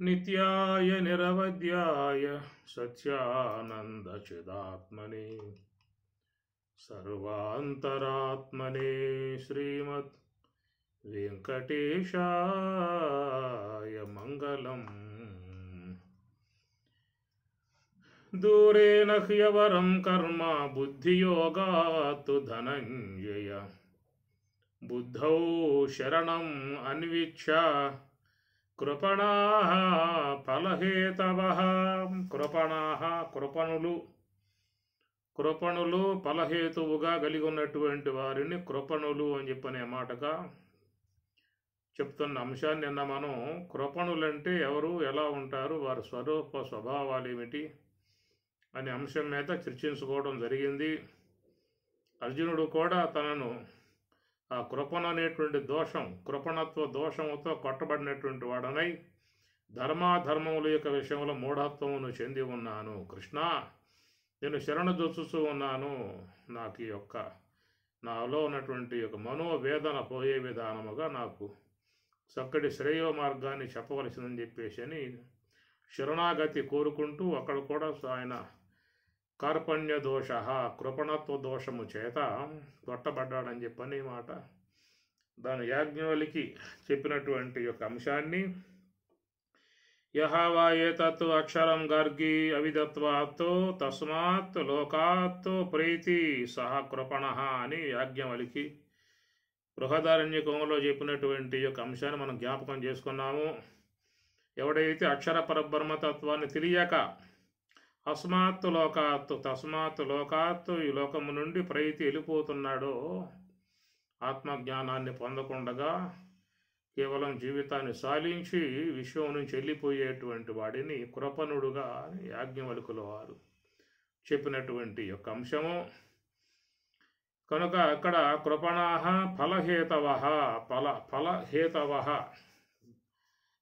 నిత్యాయ నిరవధ్యాయ సత్యానందచిదాత్మనే సర్వాంతరాత్మనే శ్రీమద్ వెంకటేశాయ మంగళం. దూరేణ హ్యవరం కర్మ బుద్ధియోగాత్ ధనంజయ బుద్ధౌ శరణం అన్విచ్ఛ కృపణాః ఫలహేతవః. కృపణులు ఫలహేతువుగా కలిగి ఉన్నటువంటి వారిని కృపణులు అని చెప్పనే మాటగా చెప్తున్న అంశాన్ని నిన్న మనం కృపణులంటే ఎవరు, ఎలా ఉంటారు, వారి స్వభావాలు ఏమిటి అనే అంశం మీద చర్చించుకోవడం జరిగింది. అర్జునుడు కూడా తనను ఆ కృపణ అనేటువంటి దోషం, కృపణత్వ దోషముతో కొట్టబడినటువంటి వాడనై ధర్మాధర్మముల యొక్క విషయంలో మూఢత్వమును చెంది ఉన్నాను. కృష్ణ, నేను శరణు జొచ్చుతూ ఉన్నాను. నాకు ఈ యొక్క నాలో ఉన్నటువంటి యొక్క మనోవేదన పోయే విధానముగా నాకు చక్కటి శ్రేయో మార్గాన్ని చెప్పవలసిందని చెప్పేసి అని శరణాగతి కోరుకుంటూ అక్కడ కూడా ఆయన కార్పణ్య దోష, కృపణత్వ దోషము చేత కొట్టబడ్డాడని చెప్పని మాట. దాని యాజ్ఞవల్కి చెప్పినటువంటి యొక్క అంశాన్ని యహా వా ఏతత్ అక్షరం గర్గి అవిదత్వాత్ తస్మాత్ లోకాత్ ప్రీతి సహ కృపణ అని యాజ్ఞవల్కి బృహదారణ్యకంలో చెప్పినటువంటి యొక్క అంశాన్ని మనం జ్ఞాపకం చేసుకున్నాము. ఎవడైతే అక్షర పరబ్రహ్మతత్వాన్ని తెలియక తస్మాత్ లోకాత్ ఈ లోకము నుండి ప్రీతి వెళ్ళిపోతున్నాడో, ఆత్మజ్ఞానాన్ని పొందకుండగా కేవలం జీవితాన్ని సాలించి విశ్వం నుంచి వెళ్ళిపోయేటువంటి వాడిని కృపణుడుగా యాజ్ఞవల్కుల వారు చెప్పినటువంటి యొక్క అంశము. కనుక అక్కడ కృపణాః ఫలహేతవః, ఫలహేతవః,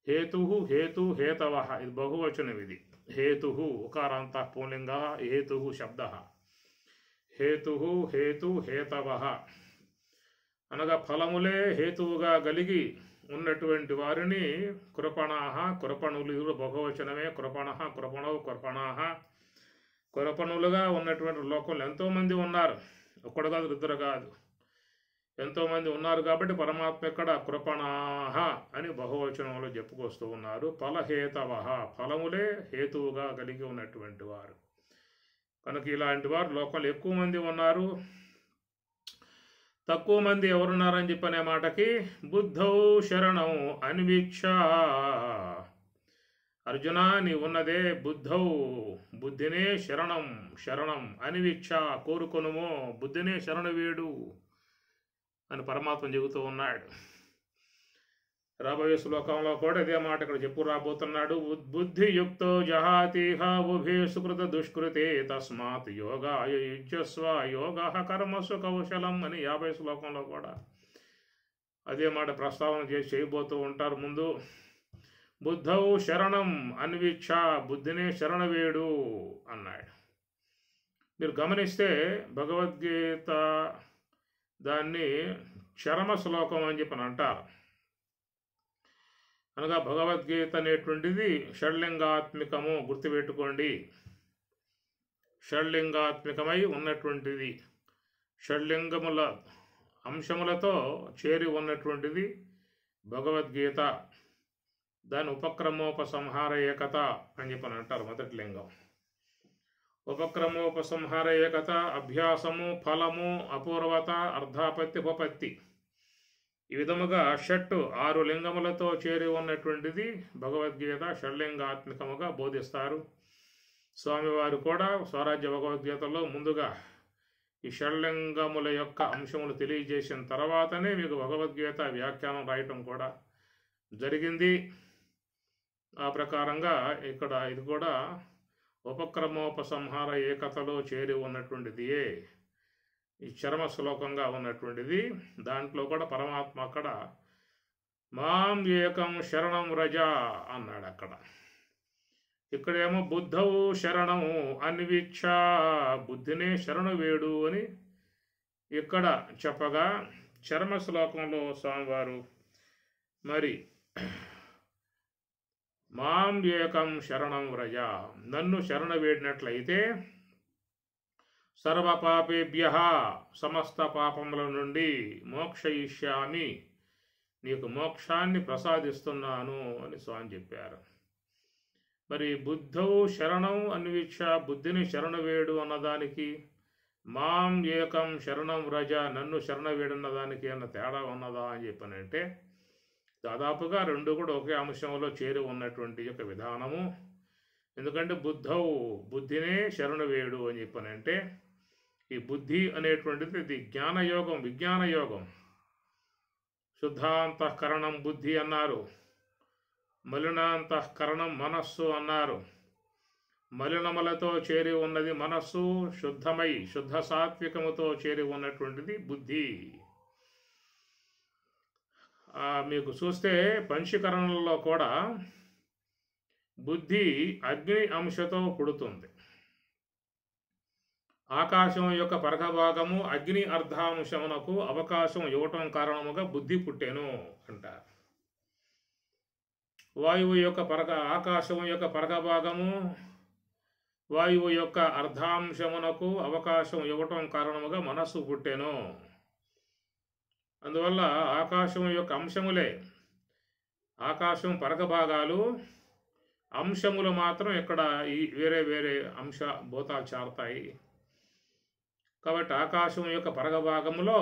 హేతవః, ఇది బహువచనం. ఇది హేతు ఉకారాంత పుంలింగ, హేతు శబ్ద, హేతవః అనగా ఫలములే హేతువుగా కలిగి ఉన్నటువంటి వారిని కృపణాః, కృపణులు, ఇది బహువచనమే. కృపణాః కృపణులుగా ఉన్నటువంటి లోకంలో ఎంతోమంది ఉన్నారు. ఒక్కడు కాదు, ఇద్దరు కాదు, ఎంతోమంది ఉన్నారు. కాబట్టి పరమాత్మ ఇక్కడ కృపణాః అని బహువచనంలో చెప్పుకొస్తూ ఉన్నారు. ఫలహేతవః, ఫలములే హేతువుగా కలిగి ఉన్నటువంటి వారు. కనుక ఇలాంటి వారు లోకంలో ఎక్కువ మంది ఉన్నారు. తక్కువ మంది ఎవరున్నారని చెప్పనే మాటకి బుద్ధౌ శరణం అన్వీక్ష. అర్జున, నీ ఉన్నదే బుద్ధౌ, బుద్ధినే శరణం అన్వీక్ష, కోరుకొనుమో, బుద్ధినే శరణు వేడు అని పరమాత్మ చెబుతూ ఉన్నాడు. రాబోయే శ్లోకంలో కూడా ఇదే మాట ఇక్కడ చెప్పు రాబోతున్నాడు. బుద్ధియుక్తో జహాతిహ ఉభే సుకృత దుష్కృతే తస్మాత్ యోగాయ యుజ్యస్వ యోగః కర్మసు కౌశలం అని 50 శ్లోకంలో కూడా అదే మాట ప్రస్తావన చేసి చేయబోతూ ఉంటారు. ముందు బుద్ధౌ శరణం అన్వీక్ష, బుద్ధినే శరణవేడు అన్నాడు. మీరు గమనిస్తే భగవద్గీత దాన్ని చరమ శ్లోకం అని చెప్పని అంటారు. అనగా భగవద్గీత అనేటువంటిది షడ్లింగాత్మికము, గుర్తుపెట్టుకోండి. షడ్లింగాత్మికమై ఉన్నటువంటిది, షడ్లింగముల అంశములతో చేరి ఉన్నటువంటిది భగవద్గీత. దాని ఉపక్రమోపసంహార ఏకత అని చెప్పని అంటారు. మొదటి లింగం ఉపక్రమోపసంహార ఏకత, అభ్యాసము, ఫలము, అపూర్వత, అర్ధాపత్తి, ఉపపత్తి, ఈ విధముగా 6 లింగములతో చేరి ఉన్నటువంటిది భగవద్గీత. షడ్లింగాత్మికముగా బోధిస్తారు. స్వామివారు కూడా స్వరాజ్య భగవద్గీతలో ముందుగా ఈ షడ్లింగముల యొక్క అంశములు తెలియజేసిన తర్వాతనే మీకు భగవద్గీత వ్యాఖ్యానం రాయటం కూడా జరిగింది. ఆ ప్రకారంగా ఇక్కడ ఇది కూడా ఉపక్రమోపసంహార ఏకతలో చేరి ఉన్నటువంటిది ఈ చరమ శ్లోకంగా ఉన్నటువంటిది. దాంట్లో కూడా పరమాత్మ అక్కడ మాం ఏకం శరణం వ్రజ అన్నాడు. అక్కడ ఇక్కడేమో బుద్ధవు శరణము అన్వీక్ష, బుద్ధినే శరణు వేడు అని ఇక్కడ చెప్పగా, చరమ శ్లోకంలో స్వామివారు మరి మాం ఏకం శరణం వ్రజ, నన్ను శరణ వేడినట్లయితే సర్వపాపేభ్య, సమస్త పాపముల నుండి మోక్షయిష్యామి, నీకు మోక్షాన్ని ప్రసాదిస్తున్నాను అని స్వామి చెప్పారు. మరి బుద్ధౌ శరణం అన్విక్ష, బుద్ధిని శరణ వేడు అన్నదానికి మాం ఏకం శరణం వ్రజ, నన్ను శరణ వేడున్నదానికి అన్న తేడా ఉన్నదా అని చెప్పానంటే దాదాపుగా రెండు కూడా ఒకే అంశంలో చేరి ఉన్నటువంటి యొక్క విధానము. ఎందుకంటే బుద్ధౌ, బుద్ధినే శరణ వేడు అని చెప్పానంటే ఈ బుద్ధి అనేటువంటిది ఇది జ్ఞానయోగం, విజ్ఞానయోగం. శుద్ధాంతఃకరణం బుద్ధి అన్నారు, మలినాంతఃకరణం మనస్సు అన్నారు. మలినములతో చేరి ఉన్నది మనస్సు, శుద్ధమై శుద్ధ సాత్వికముతో చేరి ఉన్నటువంటిది బుద్ధి. మీకు చూస్తే పంచీకరణలో కూడా బుద్ధి అగ్ని అంశతో పుడుతుంది. ఆకాశం యొక్క పరగభాగము అగ్ని అర్ధాంశమునకు అవకాశం ఇవ్వటం కారణముగా బుద్ధి పుట్టెను అంటారు. వాయువు యొక్క ఆకాశం యొక్క పరగభాగము వాయువు యొక్క అర్ధాంశమునకు అవకాశం ఇవ్వటం కారణముగా మనస్సు పుట్టెను. అందువల్ల ఆకాశం యొక్క అంశములే, ఆకాశం పరగభాగాలు, అంశములు మాత్రం ఇక్కడ ఈ వేరే వేరే అంశ భూతాలు చేరతాయి. కాబట్టి ఆకాశం యొక్క పరగభాగములో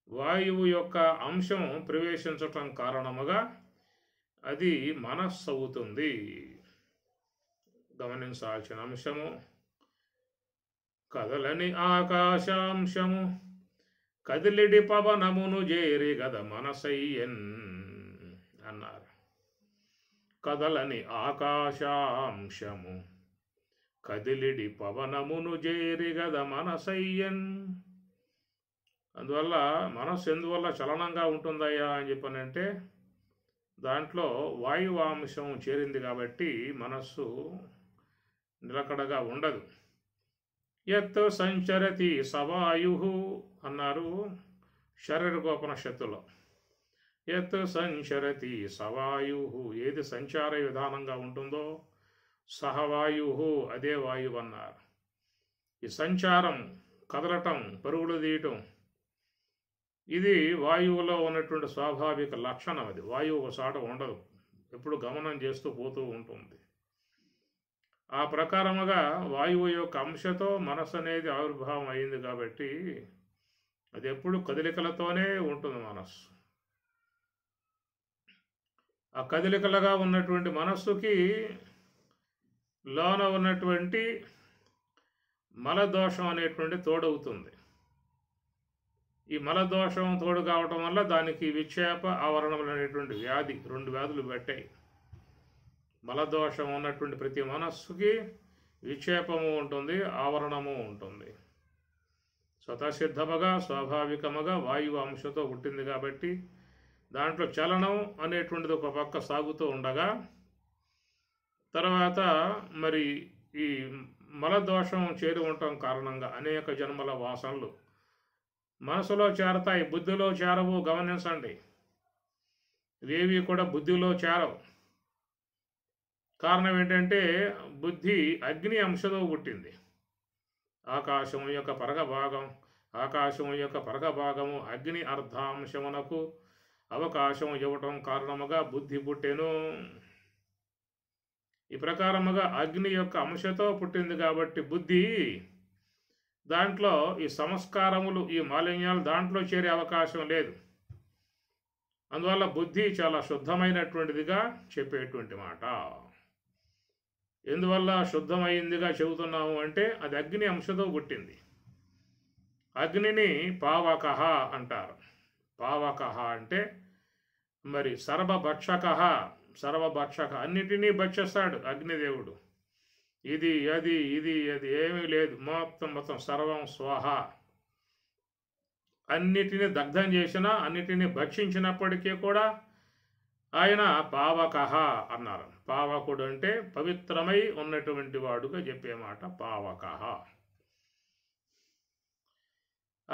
వాయువు యొక్క అంశం ప్రవేశించటం కారణముగా అది మనస్సు అవుతుంది. గమనించాల్సిన అంశము. కదలని ఆకాశాంశము కదిలిడి పవనమును జేరి గద మనసయ్యన్ అన్నారు. కదలని ఆకాశాంశము కదిలిడి పవనమును జేరి గద మనసయ్యన్. అందువల్ల మనస్సు ఎందువల్ల చలనంగా ఉంటుందయ్యా అని చెప్పనంటే దాంట్లో వాయువాంశం చేరింది కాబట్టి మనస్సు నిలకడగా ఉండదు. యత్ సంచరతి సవాయు అన్నారు శరీరగోపనిషత్తులో. యత్ సంచరతి సవాయు, ఏది సంచార విధానంగా ఉంటుందో సహవాయు అదే వాయువు అన్నారు. ఈ సంచారం, కదలటం, పరుగులు తీయటం ఇది వాయువులో ఉన్నటువంటి స్వాభావిక లక్షణం. అది వాయువు ఒక చాట ఉండదు, ఎప్పుడు గమనం చేస్తూ పోతూ ఉంటుంది. ఆ ప్రకారముగా వాయువు యొక్క అంశతో మనస్సు అనేది ఆవిర్భావం అయింది కాబట్టి అది ఎప్పుడు కదలికలతోనే ఉంటుంది మనస్సు. ఆ కదలికలుగా ఉన్నటువంటి మనస్సుకి లోన ఉన్నటువంటి మలదోషం అనేటువంటి తోడవుతుంది. ఈ మలదోషం తోడు కావటం వల్ల దానికి విక్షేప ఆవరణములు అనేటువంటి వ్యాధి, రెండు వ్యాధులు పెట్టాయి. మలదోషం ఉన్నటువంటి ప్రతి మనస్సుకి విక్షేపము ఉంటుంది, ఆవరణము ఉంటుంది. స్వతసిద్ధముగా స్వాభావికముగా వాయువు అంశతో పుట్టింది కాబట్టి దాంట్లో చలనం అనేటువంటిది ఒక పక్క సాగుతూ ఉండగా తర్వాత మరి ఈ మలదోషం చేరి ఉండటం కారణంగా అనేక జన్మల వాసనలు మనసులో చేరతాయి, బుద్ధిలో చేరవు. గమనించండి, ఇవేవి కూడా బుద్ధిలో చేరవు. కారణం ఏంటంటే బుద్ధి అగ్ని అంశతో పుట్టింది. ఆకాశం యొక్క పరగభాగము అగ్ని అర్ధాంశమునకు అవకాశం ఇవ్వటం కారణముగా బుద్ధి పుట్టెను. ఈ ప్రకారముగా అగ్ని యొక్క అంశతో పుట్టింది కాబట్టి బుద్ధి దాంట్లో ఈ సంస్కారములు, ఈ మాలిన్యాలు దాంట్లో చేరే అవకాశం లేదు. అందువల్ల బుద్ధి చాలా శుద్ధమైనటువంటిదిగా చెప్పేటువంటి మాట. ఎందువల్ల శుద్ధమైందిగా చెబుతున్నాము అంటే అది అగ్ని అంశతో పుట్టింది. అగ్నిని పావకః అంటారు. పావకః అంటే మరి సర్వభక్షక, అన్నిటినీ భక్షిస్తాడు అగ్నిదేవుడు. ఇది అది ఏమీ లేదు, మొత్తం సర్వం స్వాహ. అన్నిటినీ దగ్ధం చేసినా, అన్నిటినీ భక్షించినప్పటికీ కూడా ఆయన పావకః అన్నారు. పావకుడు అంటే పవిత్రమై ఉన్నటువంటి వాడుగా చెప్పే మాట పావకః.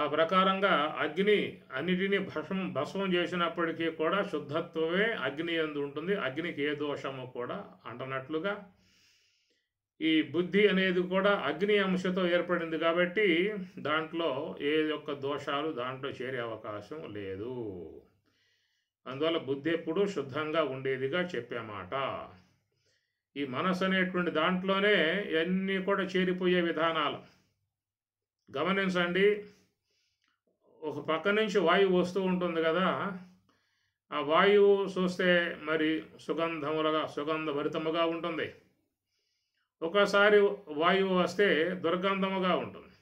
ఆ ప్రకారంగా అగ్ని అన్నిటినీ భస్మం చేసినప్పటికీ కూడా శుద్ధత్వమే అగ్ని యందు ఉంటుంది. అగ్నికి ఏ దోషము కూడా అంటనట్లుగా ఈ బుద్ధి అనేది కూడా అగ్ని అంశతో ఏర్పడింది కాబట్టి దాంట్లో ఏ యొక్క దోషాలు దాంట్లో చేరే అవకాశం లేదు. అందువల్ల బుద్ధి ఎప్పుడూ శుద్ధంగా ఉండేదిగా చెప్పామాట. ఈ మనసు అనేటువంటి దాంట్లోనే ఇవన్నీ కూడా చేరిపోయే విధానాలు గమనించండి. ఒక పక్క నుంచి వాయువు వస్తూ ఉంటుంది కదా, ఆ వాయువు చూస్తే మరి సుగంధభరితముగా ఉంటుంది. ఒకసారి వాయువు వస్తే దుర్గంధముగా ఉంటుంది.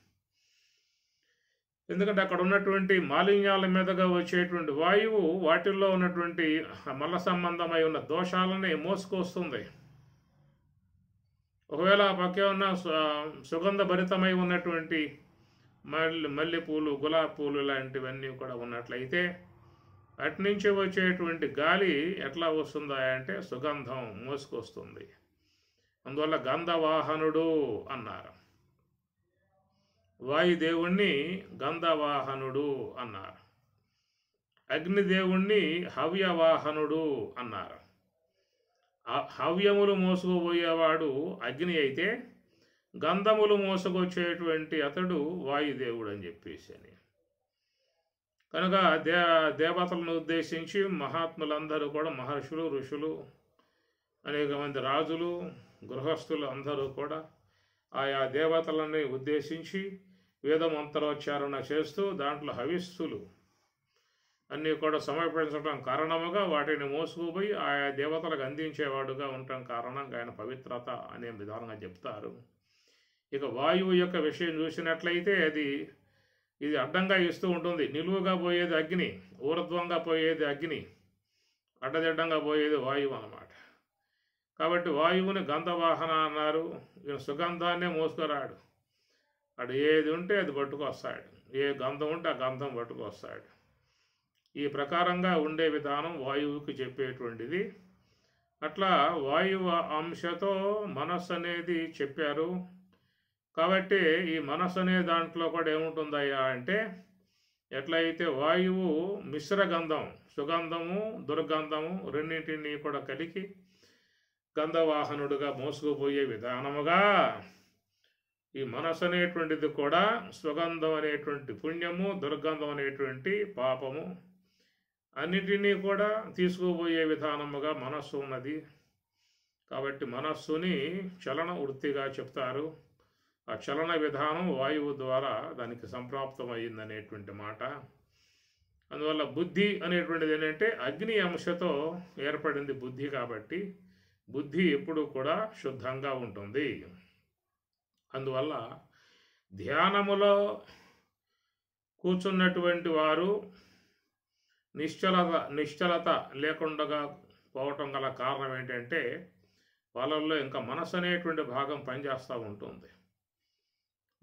ఎందుకంటే అక్కడ ఉన్నటువంటి మాలిన్యాల మీదుగా వచ్చేటువంటి వాయువు వాటిల్లో ఉన్నటువంటి మల సంబంధమై ఉన్న దోషాలని మోసుకొస్తుంది. ఒకవేళ ఆ పక్కే ఉన్న సుగంధభరితమై ఉన్నటువంటి మల్లెపూలు, గులాబీ పూలు లాంటివన్నీ కూడా ఉన్నట్లయితే అట్నుంచి వచ్చేటువంటి గాలి ఎట్లా వస్తుందా అంటే సుగంధం మోసుకొస్తుంది. అందువల్ల గంధవాహనుడు అన్నారు. వాయుదేవుణ్ణి గంధవాహనుడు అన్నారు. అగ్నిదేవుణ్ణి హవ్యవాహనుడు అన్నారు. హవ్యములు మోసుకుపోయేవాడు అగ్ని అయితే గంధములు మోసుకొచ్చేటువంటి అతడు వాయుదేవుడు అని చెప్పేసి అని. కనుక దేవతలను ఉద్దేశించి మహాత్ములందరూ కూడా మహర్షులు, ఋషులు, అనేక మంది రాజులు, గృహస్థులు అందరూ కూడా ఆయా దేవతలని ఉద్దేశించి వేదమంత్రోచ్చారణ చేస్తూ దాంట్లో హవిస్సులు అన్నీ కూడా సమర్పించడం కారణముగా వాటిని మోసుకుపోయి ఆయా దేవతలకు అందించేవాడుగా ఉండటం కారణంగా ఆయన పవిత్రత అనే విధానంగా చెప్తారు. ఇక వాయువు యొక్క విషయం చూసినట్లయితే ఇది అడ్డంగా ఇస్తూ ఉంటుంది. నిలువుగా పోయేది అగ్ని, ఊర్ధ్వంగా పోయేది అగ్ని, అడ్డదిడ్డంగా పోయేది వాయువు అన్నమాట. కాబట్టి వాయువుని గంధవాహన అన్నారు. ఈయన సుగంధాన్నే మోసుకురాడు. అటు ఏది ఉంటే అది పట్టుకొస్తాడు, ఏ గంధం ఉంటే ఆ గంధం పట్టుకొస్తాడు. ఈ ప్రకారంగా ఉండే విధానం వాయువుకి చెప్పేటువంటిది. అట్లా వాయువు అంశతో మనస్సు అనేది చెప్పారు. కాబట్టి ఈ మనస్సు అనే దాంట్లో కూడా ఏముంటుందయ్యా అంటే, ఎట్లయితే వాయువు మిశ్రగంధం, సుగంధము, దుర్గంధము రెండింటినీ కూడా కలిగి గంధవాహనుడుగా మోసుకుపోయే విధానముగా ఈ మనస్సు అనేటువంటిది కూడా సుగంధం అనేటువంటి పుణ్యము, దుర్గంధం అనేటువంటి పాపము అన్నిటినీ కూడా తీసుకుపోయే విధానముగా మనస్సు ఉన్నది. కాబట్టి మనస్సుని చలన వృత్తిగా చెప్తారు. ఆ చలన విధానం వాయువు ద్వారా దానికి సంప్రాప్తమైందనేటువంటి మాట. అందువల్ల బుద్ధి అనేటువంటిది ఏంటంటే అగ్ని అంశతో ఏర్పడింది బుద్ధి. కాబట్టి బుద్ధి ఎప్పుడూ కూడా శుద్ధంగా ఉంటుంది. అందువల్ల ధ్యానములో కూర్చున్నటువంటి వారు నిశ్చలత లేకుండా పోవటం గల కారణం ఏంటంటే వాళ్ళల్లో ఇంకా మనసు అనేటువంటి భాగం పనిచేస్తూ ఉంటుంది.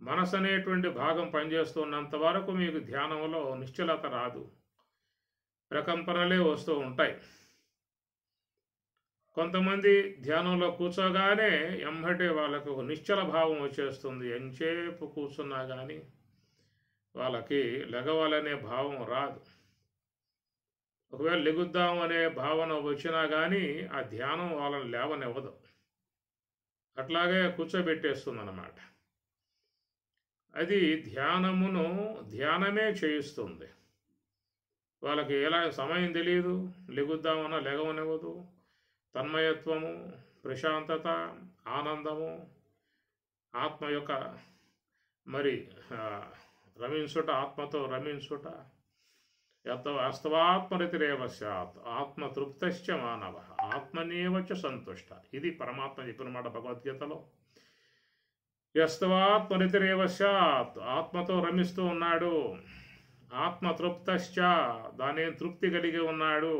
మనసు అనేటువంటి భాగం పనిచేస్తున్నంత వరకు మీకు ధ్యానంలో నిశ్చలత రాదు, ప్రకంపనలే వస్తూ ఉంటాయి. కొంతమంది ధ్యానంలో కూర్చోగానే ఎంబటే వాళ్ళకి ఒక నిశ్చల భావం వచ్చేస్తుంది. ఎంతసేపు కూర్చున్నా కానీ వాళ్ళకి లెగవాలనే భావం రాదు. ఒకవేళ లెగుద్దాం అనే భావన వచ్చినా కానీ ఆ ధ్యానం వాళ్ళని లేవనివ్వదు, అట్లాగే కూర్చోబెట్టేస్తుంది అన్నమాట. అది ధ్యానమే చేయిస్తుంది. వాళ్ళకి ఎలా సమయం తెలియదు, లెగుద్దామన్నా లెగవనివ్వదు. తన్మయత్వము, ప్రశాంతత, ఆనందము, ఆత్మ యొక్క మరి రమించుట, ఆత్మతో రమించుట. వాస్తవాత్మరితిరేవ స్యాత్ ఆత్మతృప్తశ్చ మానవ ఆత్మనేవచ సంతుష్ట. ఇది పరమాత్మ చెప్పిన మాట భగవద్గీతలో. యస్తవాత్మరితిరేవ స్యాత్ ఆత్మతో రమిస్తూ ఉన్నాడు, ఆత్మతృప్తశ్చ దాని తృప్తి కలిగి ఉన్నాడు,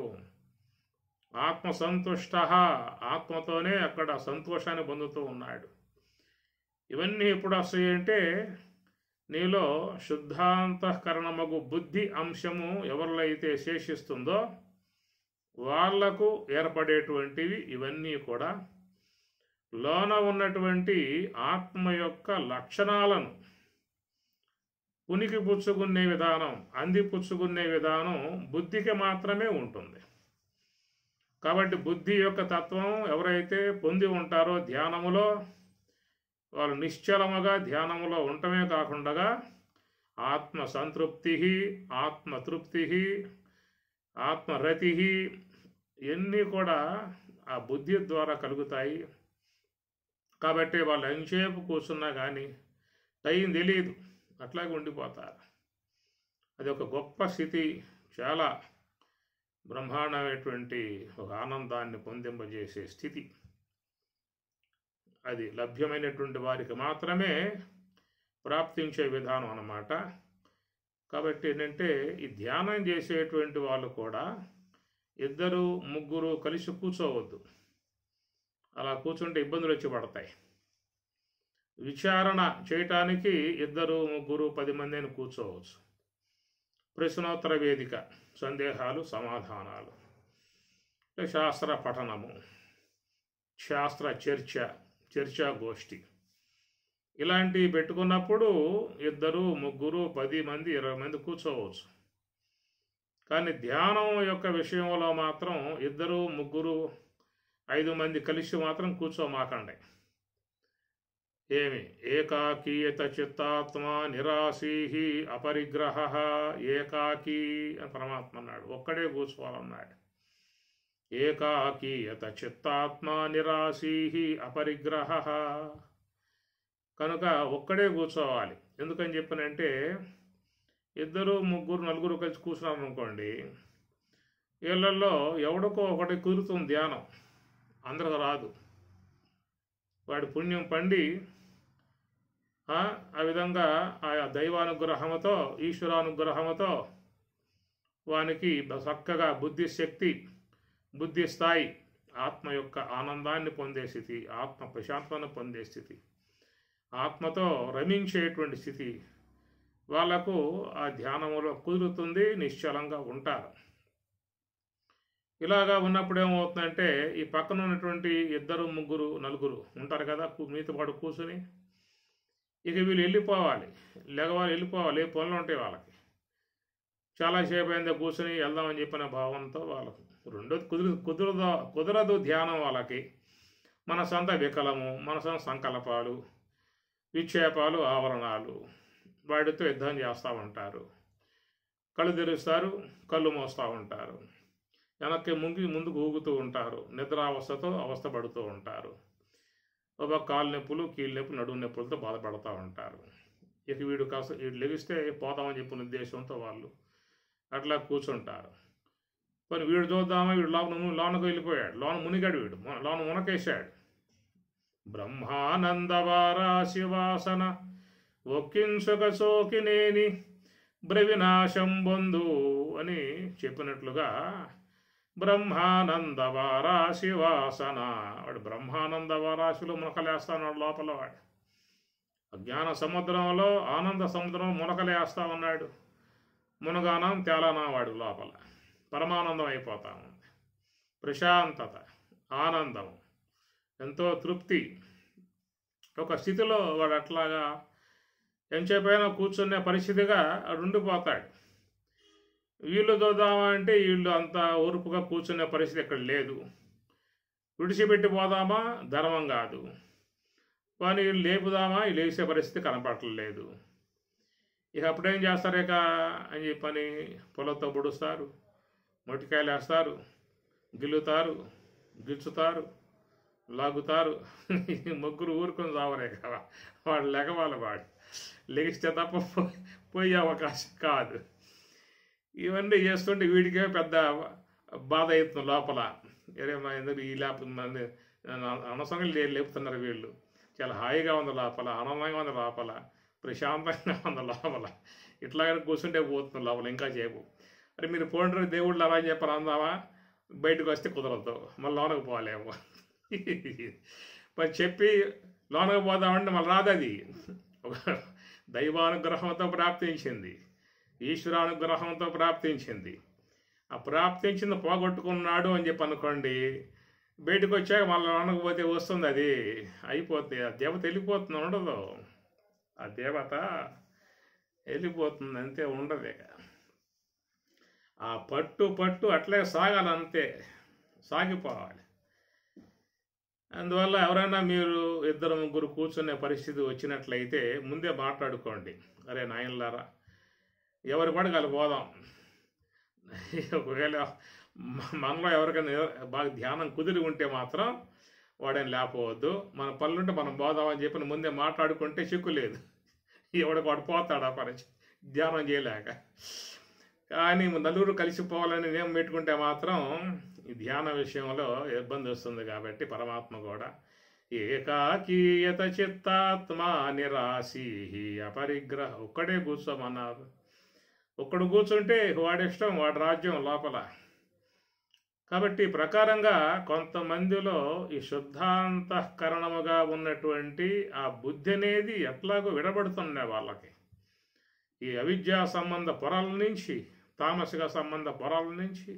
ఆత్మ సంతుష్ట ఆత్మతోనే అక్కడ సంతోషాన్ని పొందుతూ ఉన్నాడు. ఇవన్నీ ఎప్పుడు వస్తాయి అంటే నీలో శుద్ధాంతఃకరణమగు బుద్ధి అంశము ఎవరిలో అయితే శేషిస్తుందో వాళ్లకు ఏర్పడేటువంటివి ఇవన్నీ కూడా లోన ఉన్నటువంటి ఆత్మ యొక్క లక్షణాలను పునికి పుచ్చుకునే విధానం, అందిపుచ్చుకునే విధానం బుద్ధికి మాత్రమే ఉంటుంది. కాబట్టి బుద్ధి యొక్క తత్వం ఎవరైతే పొంది ఉంటారో ధ్యానములో, వాళ్ళు నిశ్చలముగా ధ్యానములో ఉండటమే కాకుండా ఆత్మ సంతృప్తి, ఆత్మతృప్తి, ఆత్మరతి ఇవన్నీ కూడా ఆ బుద్ధి ద్వారా కలుగుతాయి. కాబట్టి వాళ్ళు ఎంతసేపు కూర్చున్నా కానీ టైం తెలియదు, అట్లాగే ఉండిపోతారు. అది ఒక గొప్ప స్థితి, చాలా బ్రహ్మాండమైనటువంటి ఒక ఆనందాన్ని పొందింపజేసే స్థితి. అది లభ్యమైనటువంటి వారికి మాత్రమే ప్రాప్తించే విధానం అన్నమాట. కాబట్టి ఏంటంటే ఈ ధ్యానం చేసేటువంటి వాళ్ళు కూడా 2, 3 కలిసి కూర్చోవద్దు. అలా కూర్చుంటే ఇబ్బందులు వచ్చి పడతాయి. విచారణ చేయటానికి 2, 3, 10 మంది అని కూర్చోవచ్చు. ప్రశ్నోత్తర వేదిక, సందేహాలు సమాధానాలు, శాస్త్ర పఠనము, శాస్త్ర చర్చా గోష్ఠి ఇలాంటివి పెట్టుకున్నప్పుడు 2, 3, 10 మంది 20 మంది కూర్చోవచ్చు. కానీ ధ్యానం యొక్క విషయంలో మాత్రం 2, 3, 5 మంది కలిసి మాత్రం కూర్చోమాకండి. ఏమి ఏకాకీయత చిత్తాత్మ నిరాశీ అపరిగ్రహ, ఏకాకీ అని పరమాత్మ అన్నాడు, ఒక్కడే కూర్చోవాలన్నాడు. ఏకాకీయత చిత్తాత్మ నిరాశీ అపరిగ్రహ, కనుక ఒక్కడే కూర్చోవాలి. ఎందుకని చెప్పనంటే 2, 3, 4 కలిసి కూర్చున్నారు అనుకోండి, వీళ్ళల్లో ఎవడికో ఒకటి కుదురుతుంది ధ్యానం, అందరికి రాదు. వాడి పుణ్యం పండి ఆ విధంగా ఆయా దైవానుగ్రహంతో, ఈశ్వరానుగ్రహంతో వానికి చక్కగా బుద్ధిశక్తి, బుద్ధి స్థాయి, ఆత్మ యొక్క ఆనందాన్ని పొందే స్థితి, ఆత్మ ప్రశాంతతను పొందే స్థితి, ఆత్మతో రమించేటువంటి స్థితి వాళ్లకు ఆ ధ్యానములో కుదురుతుంది, నిశ్చలంగా ఉంటారు. ఇలాగా ఉన్నప్పుడు ఏమవుతుందంటే ఈ పక్కన ఉన్నటువంటి 2, 3, 4 ఉంటారు కదా మీతో పాటు కూర్చుని, ఇక వీళ్ళు వెళ్ళిపోవాలి, వెళ్ళిపోవాలి, ఏ పనులు ఉంటాయి వాళ్ళకి. చాలాసేపు అయిందా కూర్చుని వెళ్దామని చెప్పిన భావంతో వాళ్ళకు రెండోది కుదరదు ధ్యానం వాళ్ళకి. మనసంతా వికలము, మనసంతా సంకల్పాలు, విక్షేపాలు, ఆవరణాలు, వాటితో యుద్ధం చేస్తూ ఉంటారు. కళ్ళు తెరుస్తారు, కళ్ళు మోస్తూ ఉంటారు, వెనక్కి ముందుకు ఊగుతూ ఉంటారు, నిద్రావస్థతో అవస్థపడుతూ ఉంటారు. ఒక కాలు నొప్పులు, కీళ్ళ నొప్పులు, నడుము నొప్పులతో బాధపడుతూ ఉంటారు. ఇక వీడు లెగిస్తే పోతామని చెప్పిన ఉద్దేశంతో వాళ్ళు అట్లా కూర్చుంటారు. మరి వీడు చూద్దామా, వీడు లోనకు వెళ్ళిపోయాడు, లోన మునిగాడు, వీడు లోన మునకేశాడు. బ్రహ్మానందవారాశివాసన ఒక్కింసుక సోకినేని బ్రవినాశం బొందు అని చెప్పినట్లుగా బ్రహ్మానందవారాశి వాసన, వాడు బ్రహ్మానంద వారాశిలో మునకలేస్తాను లోపల. వాడు అజ్ఞాన సముద్రంలో, ఆనంద సముద్రం మునకలేస్తా ఉన్నాడు. మునగానం తేలానా వాడు లోపల పరమానందం అయిపోతా ఉంది. ప్రశాంతత, ఆనందం, ఎంతో తృప్తి ఒక స్థితిలో వాడు అట్లాగా ఎంచేపైనా కూర్చునే పరిస్థితిగా ఉండిపోతాడు. వీళ్ళు చూద్దామా అంటే వీళ్ళు అంత ఓర్పుగా కూర్చునే పరిస్థితి ఇక్కడ లేదు. విడిచిపెట్టి పోదామా ధర్మం కాదు, కానీ వీళ్ళు లేపుదామా ఈ లేచే పరిస్థితి కనపడట్లేదు. ఇక అప్పుడేం చేస్తారు ఇక అని చెప్పని పొలతో పొడుస్తారు, మొటికాయలు వేస్తారు, గిల్లుతారు, గిచ్చుతారు, లాగుతారు. ముగ్గురు ఊరుకొని చావరే కదా, వాడు లెగవాలి, వాడు లెగిస్తే తప్ప పోయే అవకాశం కాదు. ఇవన్నీ చేస్తుంటే వీడికే పెద్ద బాధ అవుతుంది లోపల. ఎందుకు ఈ అనవసరంగా లేపుతున్నారు వీళ్ళు, చాలా హాయిగా ఉంది లోపల, ఆనందంగా ఉంది లోపల, ప్రశాంతంగా ఉంది లోపల, ఇట్లాగనే కూర్చుంటే పోతుంది లోపల ఇంకా చేపు. మరి మీరు పోండ్రు దేవుళ్ళు అలా చెప్పారు అందామా, బయటకు వస్తే కుదరదు, మళ్ళీ లోనకు పోలేము. మరి చెప్పి లోనకు పోదామంటే మళ్ళీ రాదు. అది ఒక దైవానుగ్రహంతో ప్రాప్తించింది, ఈశ్వరానుగ్రహంతో ప్రాప్తించింది. ఆ ప్రాప్తించింది పోగొట్టుకున్నాడు అని చెప్పి అనుకోండి, బయటకు వచ్చాక మళ్ళీ అనకపోతే వస్తుంది, అది అయిపోతుంది. ఆ దేవత వెళ్ళిపోతుంది, ఉండదు. ఆ దేవత వెళ్ళిపోతుంది అంతే, ఉండదు ఇక. ఆ పట్టు అట్లే సాగాలంతే, సాగిపోవాలి. అందువల్ల ఎవరైనా మీరు 2-3 కూర్చునే పరిస్థితి వచ్చినట్లయితే ముందే మాట్లాడుకోండి, అరే నాయనలారా ఎవరి పడగలు పోదాం. ఒకవేళ మనలో ఎవరికైనా బాగా ధ్యానం కుదిరి ఉంటే మాత్రం వాడని లేకపోవద్దు, మన పనులుంటే మనం పోదామని చెప్పి ముందే మాట్లాడుకుంటే చిక్కు లేదు. ఎవడికి వాడు పోతాడు ఆ పని ధ్యానం చేయలేక. కానీ నలుగురు కలిసిపోవాలని నియమం పెట్టుకుంటే మాత్రం ఈ ధ్యాన విషయంలో ఇబ్బంది వస్తుంది. కాబట్టి పరమాత్మ కూడా ఏకాకీయత చిత్తాత్మ నిరాశీ అపరిగ్రహ, ఒక్కడే కూర్చోమన్నారు. ఒక్కడు కూర్చుంటే వాడిష్టం, వాడి రాజ్యం లోపల. కాబట్టి ప్రకారంగా కొంతమందిలో ఈ శుద్ధాంతఃకరణముగా ఉన్నటువంటి ఆ బుద్ధి అనేది ఎట్లాగో విడబడుతున్నాయి వాళ్ళకి. ఈ అవిద్యా సంబంధ పొరల నుంచి, తామసిక సంబంధ పొరల నుంచి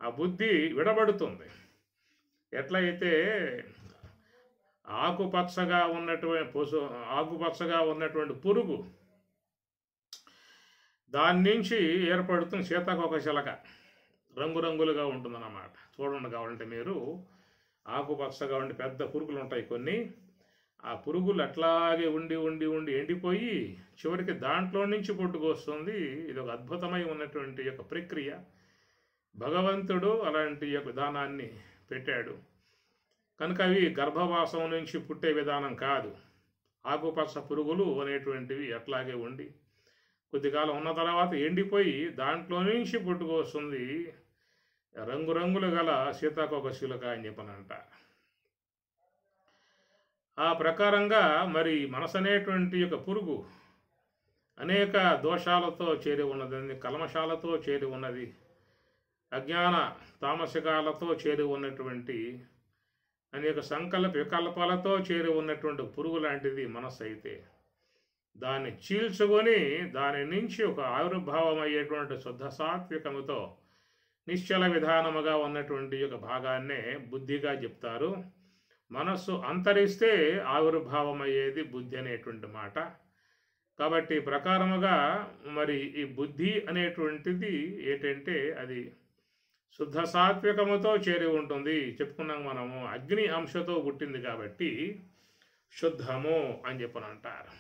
ఆ బుద్ధి విడబడుతుంది. ఎట్లయితే ఆకుపచ్చగా ఉన్నటువంటి పురుగు, దాని నుంచి ఏర్పడుతుంది సీతాకోక చిలక, రంగురంగులుగా ఉంటుందన్నమాట. చూడండి కావాలంటే మీరు, ఆకుపచ్చగా ఉండి పెద్ద పురుగులు ఉంటాయి కొన్ని, ఆ పురుగులు అట్లాగే ఉండి ఎండిపోయి చివరికి దాంట్లో నుంచి పుట్టుకొస్తుంది. ఇది ఒక అద్భుతమై ఉన్నటువంటి యొక్క ప్రక్రియ. భగవంతుడు అలాంటి యొక్క విధానాన్ని పెట్టాడు కనుక అవి గర్భవాసం నుంచి పుట్టే విధానం కాదు. ఆకుపచ్చ పురుగులు అనేటువంటివి అట్లాగే ఉండి కొద్దికాలం ఉన్న తర్వాత ఎండిపోయి దాంట్లో నుంచి పుట్టుకొస్తుంది రంగురంగులు గల సీతాకోక చిలుక అని చెప్పనంట. ఆ ప్రకారంగా మరి మనసు అనేటువంటి యొక్క పురుగు అనేక దోషాలతో చేరి ఉన్నది, కల్మషాలతో చేరి ఉన్నది, అజ్ఞాన తామసికాలతో చేరి ఉన్నటువంటి అనేక వికల్పాలతో చేరి ఉన్నటువంటి పురుగు లాంటిది మనస్సు. అయితే దాన్ని చీల్చుకొని దాని నుంచి ఒక ఆవిర్భావం అయ్యేటువంటి శుద్ధ సాత్వికముతో నిశ్చల విధానముగా ఉన్నటువంటి యొక్క భాగాన్నే బుద్ధిగా చెప్తారు. మనస్సు అంతరిస్తే ఆవిర్భావం అయ్యేది బుద్ధి అనేటువంటి మాట. కాబట్టి ప్రకారముగా మరి ఈ బుద్ధి అనేటువంటిది ఏంటంటే అది శుద్ధ సాత్వికముతో చేరి ఉంటుంది. చెప్పుకున్నాం మనము, అగ్ని అంశతో పుట్టింది కాబట్టి శుద్ధము అని చెప్పనంటారు.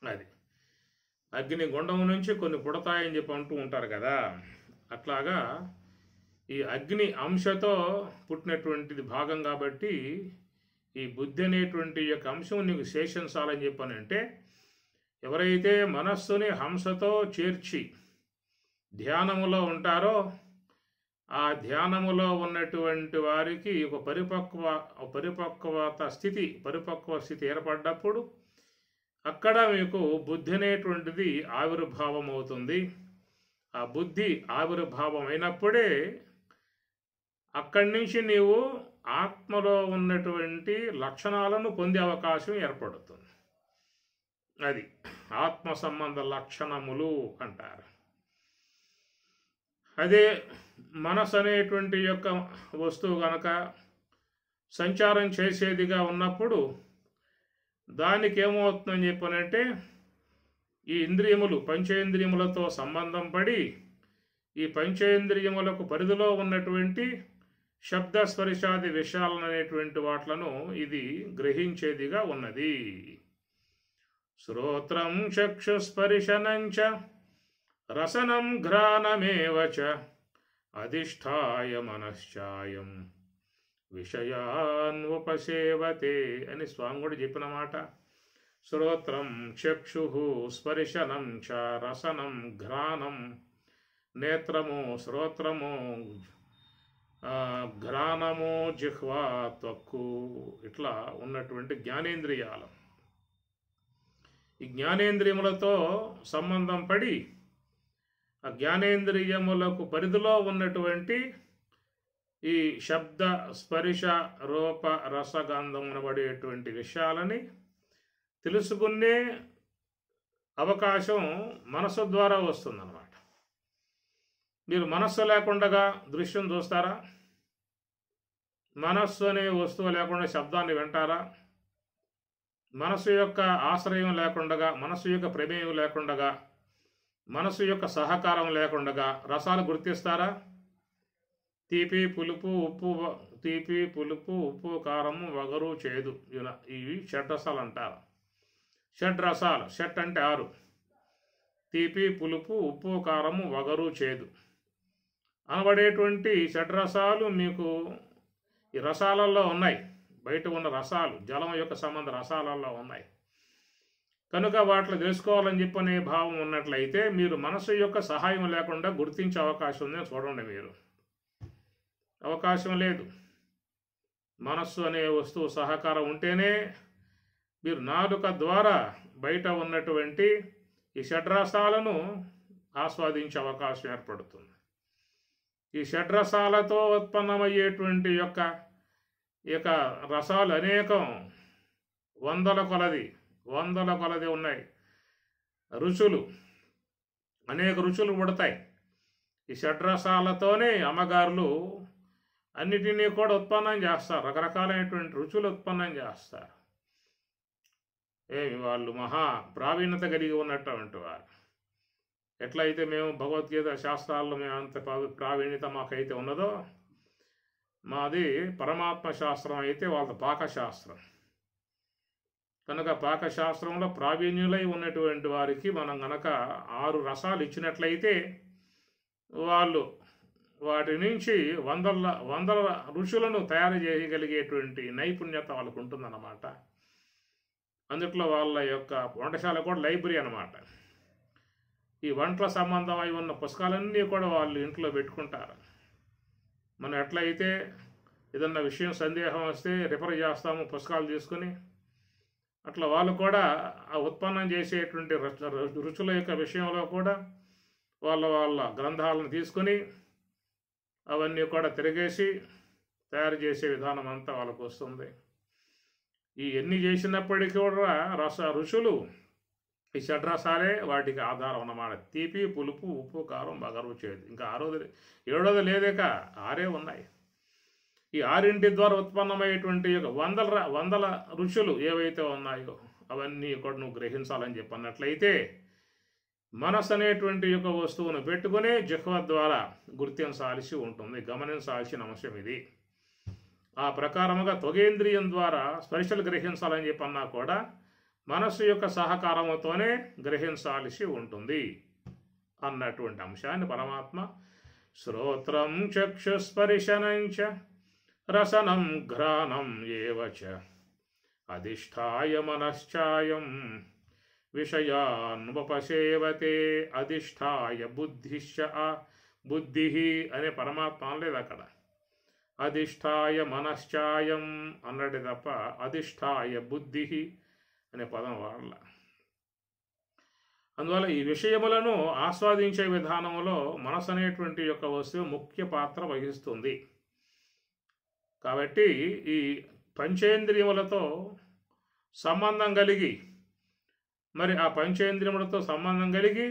అది అగ్ని గుండం నుంచి కొన్ని పుడతాయని చెప్పి అంటూ ఉంటారు కదా, అట్లాగా ఈ అగ్ని అంశతో పుట్టినటువంటిది భాగం కాబట్టి ఈ బుద్ధి అనేటువంటి యొక్క అంశం నీకు శేషించాలని చెప్పానంటే, ఎవరైతే మనస్సుని హంసతో చేర్చి ధ్యానములో ఉంటారో ఆ ధ్యానములో ఉన్నటువంటి వారికి ఒక పరిపక్వ స్థితి ఏర్పడ్డప్పుడు అక్కడ మీకు బుద్ధి అనేటువంటిది ఆవిర్భావం అవుతుంది. ఆ బుద్ధి ఆవిర్భావం అయినప్పుడే అక్కడి నుంచి నీవు ఆత్మలో ఉన్నటువంటి లక్షణాలను పొందే అవకాశం ఏర్పడుతుంది. అది ఆత్మ సంబంధ లక్షణములు అంటారు. అదే మనసు అనేటువంటి యొక్క వస్తువు కనుక సంచారం చేసేదిగా ఉన్నప్పుడు దానికి ఏమవుతుందని చెప్పనంటే, ఈ ఇంద్రియములు పంచేంద్రియములతో సంబంధం పడి ఈ పంచేంద్రియములకు పరిధిలో ఉన్నటువంటి శబ్ద స్పర్శాది విషయాలను అనేటువంటి వాట్లను ఇది గ్రహించేదిగా ఉన్నది. శ్రోత్రం చక్షుస్పర్శనంచ రసనం ఘ్రాణమేవచ అధిష్ఠాయ మనశ్చాయం విషయాన్ ఉపసేవతే అని స్వామి కూడా చెప్పిన మాట. శ్రోత్రం చక్షు స్పర్శనం చ రసనం ఘ్రాణం, నేత్రము శ్రోత్రము ఘ్రాణము జిహ్వా త్వక్కు, ఇట్లా ఉన్నటువంటి జ్ఞానేంద్రియాలు. ఈ జ్ఞానేంద్రియములతో సంబంధం పడి ఆ జ్ఞానేంద్రియములకు పరిధిలో ఉన్నటువంటి ఈ శబ్ద స్పర్శ రూప రసగంధం అనబడేటువంటి విషయాలని తెలుసుకునే అవకాశం మనసు ద్వారా వస్తుందన్నమాట. మీరు మనస్సు లేకుండా దృశ్యం చూస్తారా? మనస్సు అనే వస్తువు లేకుండా శబ్దాన్ని వింటారా? మనసు యొక్క ఆశ్రయం లేకుండగా, మనసు యొక్క ప్రమేయం లేకుండగా, మనసు యొక్క సహకారం లేకుండగా రసాలు గుర్తిస్తారా? తీపి, పులుపు, ఉప్పు, తీపి, పులుపు, ఉప్పు, కారము, వగరు, చేదు, ఇవి షడ్రసాలు అంటారు. షడ్రసాలు, షట్ అంటే 6. తీపి, పులుపు, ఉప్పు, కారము, వగరు, చేదు అనబడేటువంటి షడ్రసాలు మీకు ఈ రసాలలో ఉన్నాయి. బయట ఉన్న రసాలు జలం యొక్క సంబంధ రసాలలో ఉన్నాయి. కనుక వాటిని తెలుసుకోవాలని చెప్పనే భావం ఉన్నట్లయితే మీరు మనసు యొక్క సహాయం లేకుండా గుర్తించే అవకాశం ఉందని చూడండి. మీరు అవకాశం లేదు. మనస్సు అనే వస్తువు సహకారం ఉంటేనే మీరు నాలుక ద్వారా బయట ఉన్నటువంటి ఈ షడ్రసాలను ఆస్వాదించే అవకాశం ఏర్పడుతుంది. ఈ షడ్రసాలతో ఉత్పన్నమయ్యేటువంటి యొక్క రసాలు అనేకం, వందల కొలది ఉన్నాయి. రుచులు, అనేక రుచులు పుడతాయి. ఈ షడ్రసాలతోనే అమ్మగారులు అన్నిటినీ కూడా ఉత్పన్నం చేస్తారు. రకరకాలైనటువంటి రుచులు ఉత్పన్నం చేస్తారు. వాళ్ళు మహా ప్రావీణ్యత కలిగి ఉన్నటువంటి వారు. ఎట్లయితే మేము భగవద్గీత శాస్త్రాల్లో మేము అంత ప్రావీణ్యత మాకైతే ఉన్నదో, మాది పరమాత్మ శాస్త్రం అయితే వాళ్ళ పాకశాస్త్రం. కనుక పాకశాస్త్రంలో ప్రావీణ్యులై ఉన్నటువంటి వారికి మనం గనక 6 రసాలు ఇచ్చినట్లయితే వాళ్ళు వాటి నుంచి వందల రుచులను తయారు చేయగలిగేటువంటి నైపుణ్యత వాళ్ళకు ఉంటుందన్నమాట. అందుట్లో వాళ్ళ యొక్క వంటశాల కూడా లైబ్రరీ అన్నమాట. ఈ వంటల సంబంధమై ఉన్న పుస్తకాలన్నీ కూడా వాళ్ళు ఇంట్లో పెట్టుకుంటారు. మనం ఎట్లయితే ఏదన్నా విషయం సందేహం వస్తే రిఫర్ చేస్తాము పుస్తకాలు తీసుకుని, అట్లా వాళ్ళు కూడా ఆ ఉత్పన్నం చేసేటువంటి రుచుల యొక్క విషయంలో కూడా వాళ్ళ గ్రంథాలను తీసుకుని అవన్నీ కూడా తిరిగేసి తయారు చేసే విధానం అంతా వాళ్ళకు వస్తుంది. ఈ ఎన్ని చేసినప్పటికీ కూడా రుచులు ఈ షడ్రసాలే వాటికి ఆధారం అన్నమాట. తీపి, పులుపు, ఉప్పు, కారం, వగరు, చేదు. ఇంకా 6వది 7వది లేదేక 6 ఉన్నాయి. ఈ 6 ద్వారా ఉత్పన్నమయ్యేటువంటి వందల రుచులు ఏవైతే ఉన్నాయో అవన్నీ కూడా నువ్వు గ్రహించాలని చెప్పి అన్నట్లయితే మనసు అనేటువంటి యొక్క వస్తువును పెట్టుకునే జిహ్వ ద్వారా గుర్తించాల్సి ఉంటుంది, గమనించాల్సిన అంశం ఇది. ఆ ప్రకారముగా త్వగేంద్రియం ద్వారా స్పర్శలు గ్రహించాలని చెప్పి అన్నా కూడా మనస్సు యొక్క సహకారంతోనే గ్రహించాల్సి ఉంటుంది అన్నటువంటి అంశాన్ని పరమాత్మ శ్రోత్రం చక్షుస్పర్శనంచ రసనం ఘ్రాణం ఏవచ అధిష్ఠాయ మనశ్చాయం విషయాన్వపసేవతే అధిష్ఠాయ బుద్ధి అనే పరమాత్మ అనలేదు అక్కడ. అధిష్ఠాయ మనశ్చాయం అన్నది తప్ప అధిష్ఠాయ బుద్ధి అనే పదం వాళ్ళ. అందువల్ల ఈ విషయములను ఆస్వాదించే విధానంలో మనసు అనేటువంటి యొక్క వస్తువు ముఖ్య పాత్ర వహిస్తుంది. కాబట్టి ఈ పంచేంద్రియములతో సంబంధం కలిగి, మరి ఆ పంచేంద్రియములతో సంబంధం కలిగి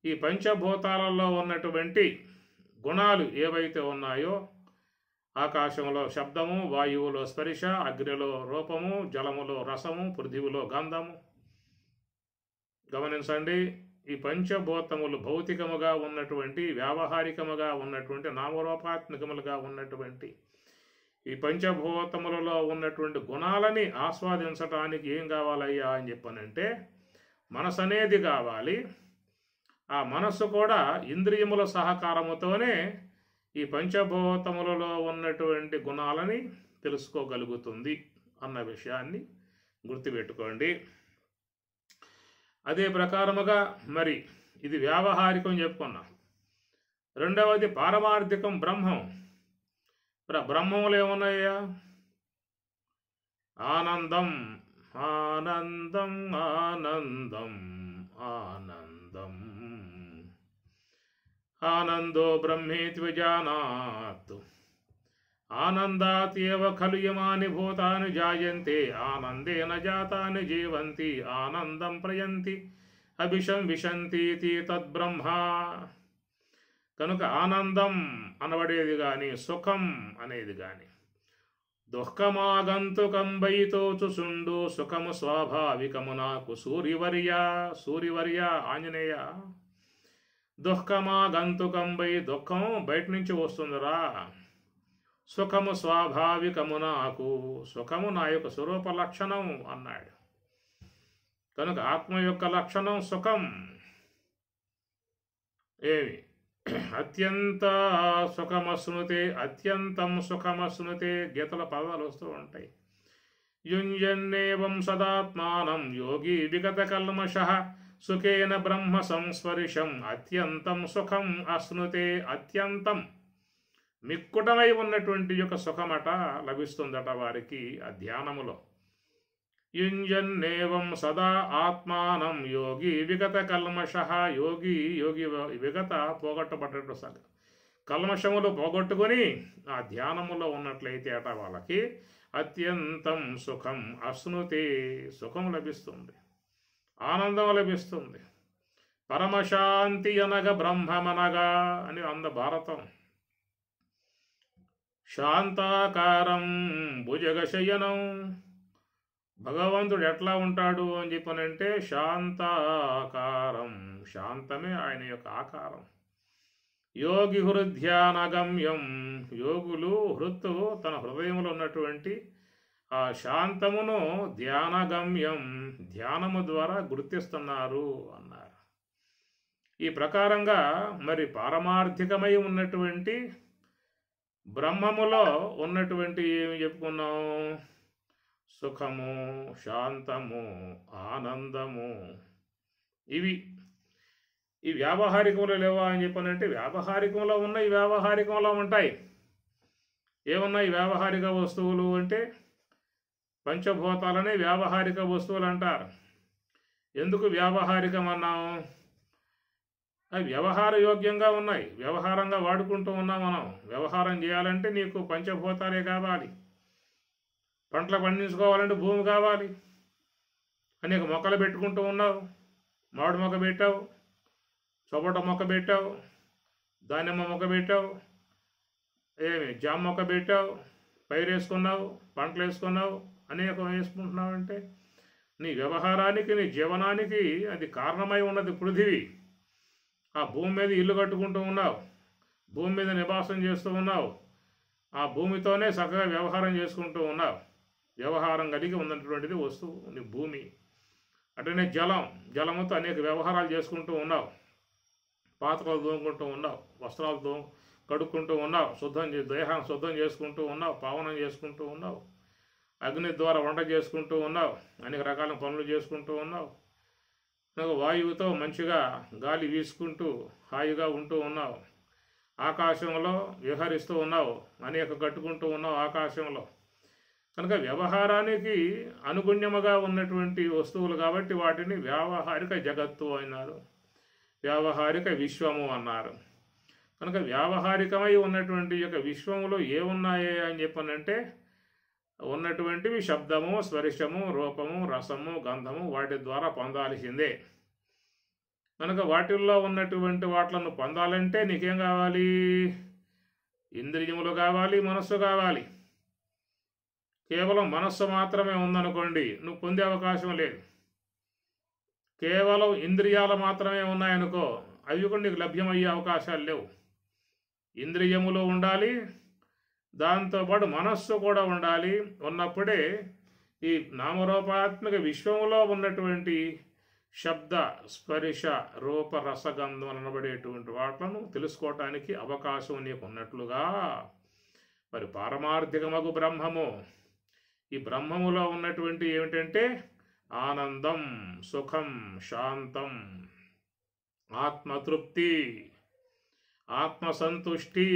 ఈ పంచభూతాలలో ఉన్నటువంటి గుణాలు ఏవైతే ఉన్నాయో, ఆకాశంలో శబ్దము, వాయువులో స్పర్శ, అగ్నిలో రూపము, జలములో రసము, పృథివిలో గంధము. గమనించండి, ఈ పంచభూతములు భౌతికముగా ఉన్నటువంటి, వ్యావహారికముగా ఉన్నటువంటి, నామరూపాత్మకములుగా ఉన్నటువంటి ఈ పంచభూతములలో ఉన్నటువంటి గుణాలని ఆస్వాదించటానికి ఏం కావాలయ్యా అని చెప్పనంటే మనసు అనేది కావాలి. ఆ మనస్సు కూడా ఇంద్రియముల సహకారముతోనే ఈ పంచభూతములలో ఉన్నటువంటి గుణాలని తెలుసుకోగలుగుతుంది అన్న విషయాన్ని గుర్తుపెట్టుకోండి. అదే ప్రకారముగా మరి ఇది వ్యావహారికం చెప్పుకున్నాం. రెండవది పారమార్థికం, బ్రహ్మం. బ్రహ్మములు ఏమున్నాయా? ఆనందం ఆనందం ఆనందం ఆనందం ఆనందో బ్రహ్మేతి విజానాత్ ఆనందాత్ ఏవ ఖలు యమాని భూతాని జాయంతే ఆనందేన జాతాని జీవంతి ఆనందం ప్రయంతి అభిషం విశంతీతి తద్బ్రహ్మ. కనుక ఆనందం అనబడేది కానీ, సుఖం అనేది కానీ, దుఃఖమాగంతుకంబైతోచుచుండు సుఖము స్వాభావికము నాకు సూరివర్య ఆంజనేయ. దుఃఖమాగంతుకంబై, దుఃఖం బయట నుంచి వస్తుందిరా. సుఖము స్వాభావికము నాకు, సుఖము నా యొక్క స్వరూప లక్షణం అన్నాడు. కనుక ఆత్మ యొక్క లక్షణం సుఖం. ఏమి అత్యంత సుఖమస్నుతే, అత్యంతం సుఖమస్నుతే, గీతల పదాలు వస్తూ ఉంటాయి. యుంజన్నేవం సదాత్మానం యోగి విగత కల్మషః సుఖేన బ్రహ్మ సంస్పర్శం అత్యంతం సుఖం అశ్నుతే. అత్యంతం మిక్కుటమై ఉన్నటువంటి యొక్క సుఖమట లభిస్తుందట వారికి ఆ ధ్యానములో. యుంజన్నేవం సదా ఆత్మానం యోగి విగత కల్మషః, యోగి విగత పోగొట్టబడ్డట్టు కల్మషములు పోగొట్టుకొని ఆ ధ్యానములో ఉన్నట్లయితే అట వాళ్ళకి అత్యంతం సుఖం అశ్నుతే, సుఖం లభిస్తుంది, ఆనందం లభిస్తుంది. పరమశాంతి అనగ బ్రహ్మమనగా అని అంద భారతం. శాంతాకారం భుజగశయనం, భగవంతుడు ఎట్లా ఉంటాడు అని చెప్పనంటే శాంతాకారం, శాంతమే ఆయన యొక్క ఆకారం. యోగి హృద్యానగమ్యం, యోగులు తన హృదయంలో ఉన్నటువంటి ఆ శాంతమును ధ్యానగమ్యం, ధ్యానము ద్వారా గుర్తిస్తున్నారు అన్నారు. ఈ ప్రకారంగా మరి పారమార్థికమై ఉన్నటువంటి బ్రహ్మములో ఉన్నటువంటి ఏమి చెప్పుకున్నాం, సుఖము, శాంతము, ఆనందము, ఇవి ఈ వ్యావహారికంలో లేవా అని చెప్పానంటే వ్యావహారికంలో ఉన్నాయి, వ్యావహారికంలో ఉంటాయి. ఏమున్నాయి వ్యావహారిక వస్తువులు అంటే పంచభూతాలనే వ్యావహారిక వస్తువులు అంటారు. ఎందుకు వ్యావహారికం అన్నాం? అవి వ్యవహార యోగ్యంగా ఉన్నాయి, వ్యవహారంగా వాడుకుంటూ ఉన్నాం మనం. వ్యవహారం చేయాలంటే నీకు పంచభూతాలే కావాలి. పంటలు పండించుకోవాలంటే భూమి కావాలి. అనేక మొక్కలు పెట్టుకుంటూ ఉన్నావు, మామిడి మొక్క పెట్టావు, సపోటా మొక్క పెట్టావు, దానిమ్మ మొక్క పెట్టావు, జామ మొక్క పెట్టావు, పైరు వేసుకున్నావు, పంటలు వేసుకున్నావు, అనేకం వేసుకుంటున్నావు. అంటే నీ వ్యవహారానికి, నీ జీవనానికి అది కారణమై ఉన్నది పృథివీ. ఆ భూమి మీద ఇల్లు కట్టుకుంటూ ఉన్నావు, భూమి మీద నివాసం చేస్తూ ఉన్నావు, ఆ భూమితోనే చక్కగా వ్యవహారం చేసుకుంటూ ఉన్నావు. వ్యవహారం కలిగి ఉన్నటువంటిది వస్తువు నీ భూమి. అటనే జలముతో అనేక వ్యవహారాలు చేసుకుంటూ ఉన్నావు. పాత్రలు దోముకుంటూ ఉన్నావు, వస్త్రాలు కడుక్కుంటూ ఉన్నావు, దేహాన్ని శుద్ధం చేసుకుంటూ ఉన్నావు, పావనం చేసుకుంటూ ఉన్నావు, అగ్ని ద్వారా వంట చేసుకుంటూ ఉన్నావు, అనేక రకాల పనులు చేసుకుంటూ ఉన్నావు. వాయువుతో మంచిగా గాలి వీసుకుంటూ హాయిగా ఉంటూ ఉన్నావు. ఆకాశంలో విహరిస్తూ ఉన్నావు, అనేక కట్టుకుంటూ ఉన్నావు ఆకాశంలో. కనుక వ్యవహారానికి అనుగుణ్యముగా ఉన్నటువంటి వస్తువులు కాబట్టి వాటిని వ్యావహారిక జగత్తు అన్నారు, వ్యావహారిక విశ్వము అన్నారు. కనుక వ్యావహారికమై ఉన్నటువంటి యొక్క విశ్వములో ఏమున్నాయి అని చెప్పనంటే ఉన్నటువంటివి శబ్దము, స్పర్శము, రూపము, రసము, గంధము, వాటి ద్వారా పొందాల్సిందే. కనుక వాటిల్లో ఉన్నటువంటి వాటిలను పొందాలంటే నీకేం కావాలి? ఇంద్రియములు కావాలి, మనస్సు కావాలి. కేవలం మనస్సు మాత్రమే ఉందనుకోండి, నువ్వు పొందే అవకాశం లేదు. కేవలం ఇంద్రియాలు మాత్రమే ఉన్నాయనుకో, అవి కూడా నీకు లభ్యమయ్యే అవకాశాలు లేవు. ఇంద్రియములు ఉండాలి, దాంతోపాటు మనస్సు కూడా ఉండాలి. ఉన్నప్పుడే ఈ నామరూపాత్మక విశ్వంలో ఉన్నటువంటి శబ్ద, స్పర్శ, రూప, రసగంధం అనబడేటువంటి వాటిలను తెలుసుకోవటానికి అవకాశం నీకు ఉన్నట్లుగా మరి పారమార్థికమగు బ్రహ్మము, ఈ బ్రహ్మములో ఉన్నటువంటి ఏమిటంటే ఆనందం, సుఖం, శాంతం, ఆత్మతృప్తి, ఆత్మసంతుష్టి.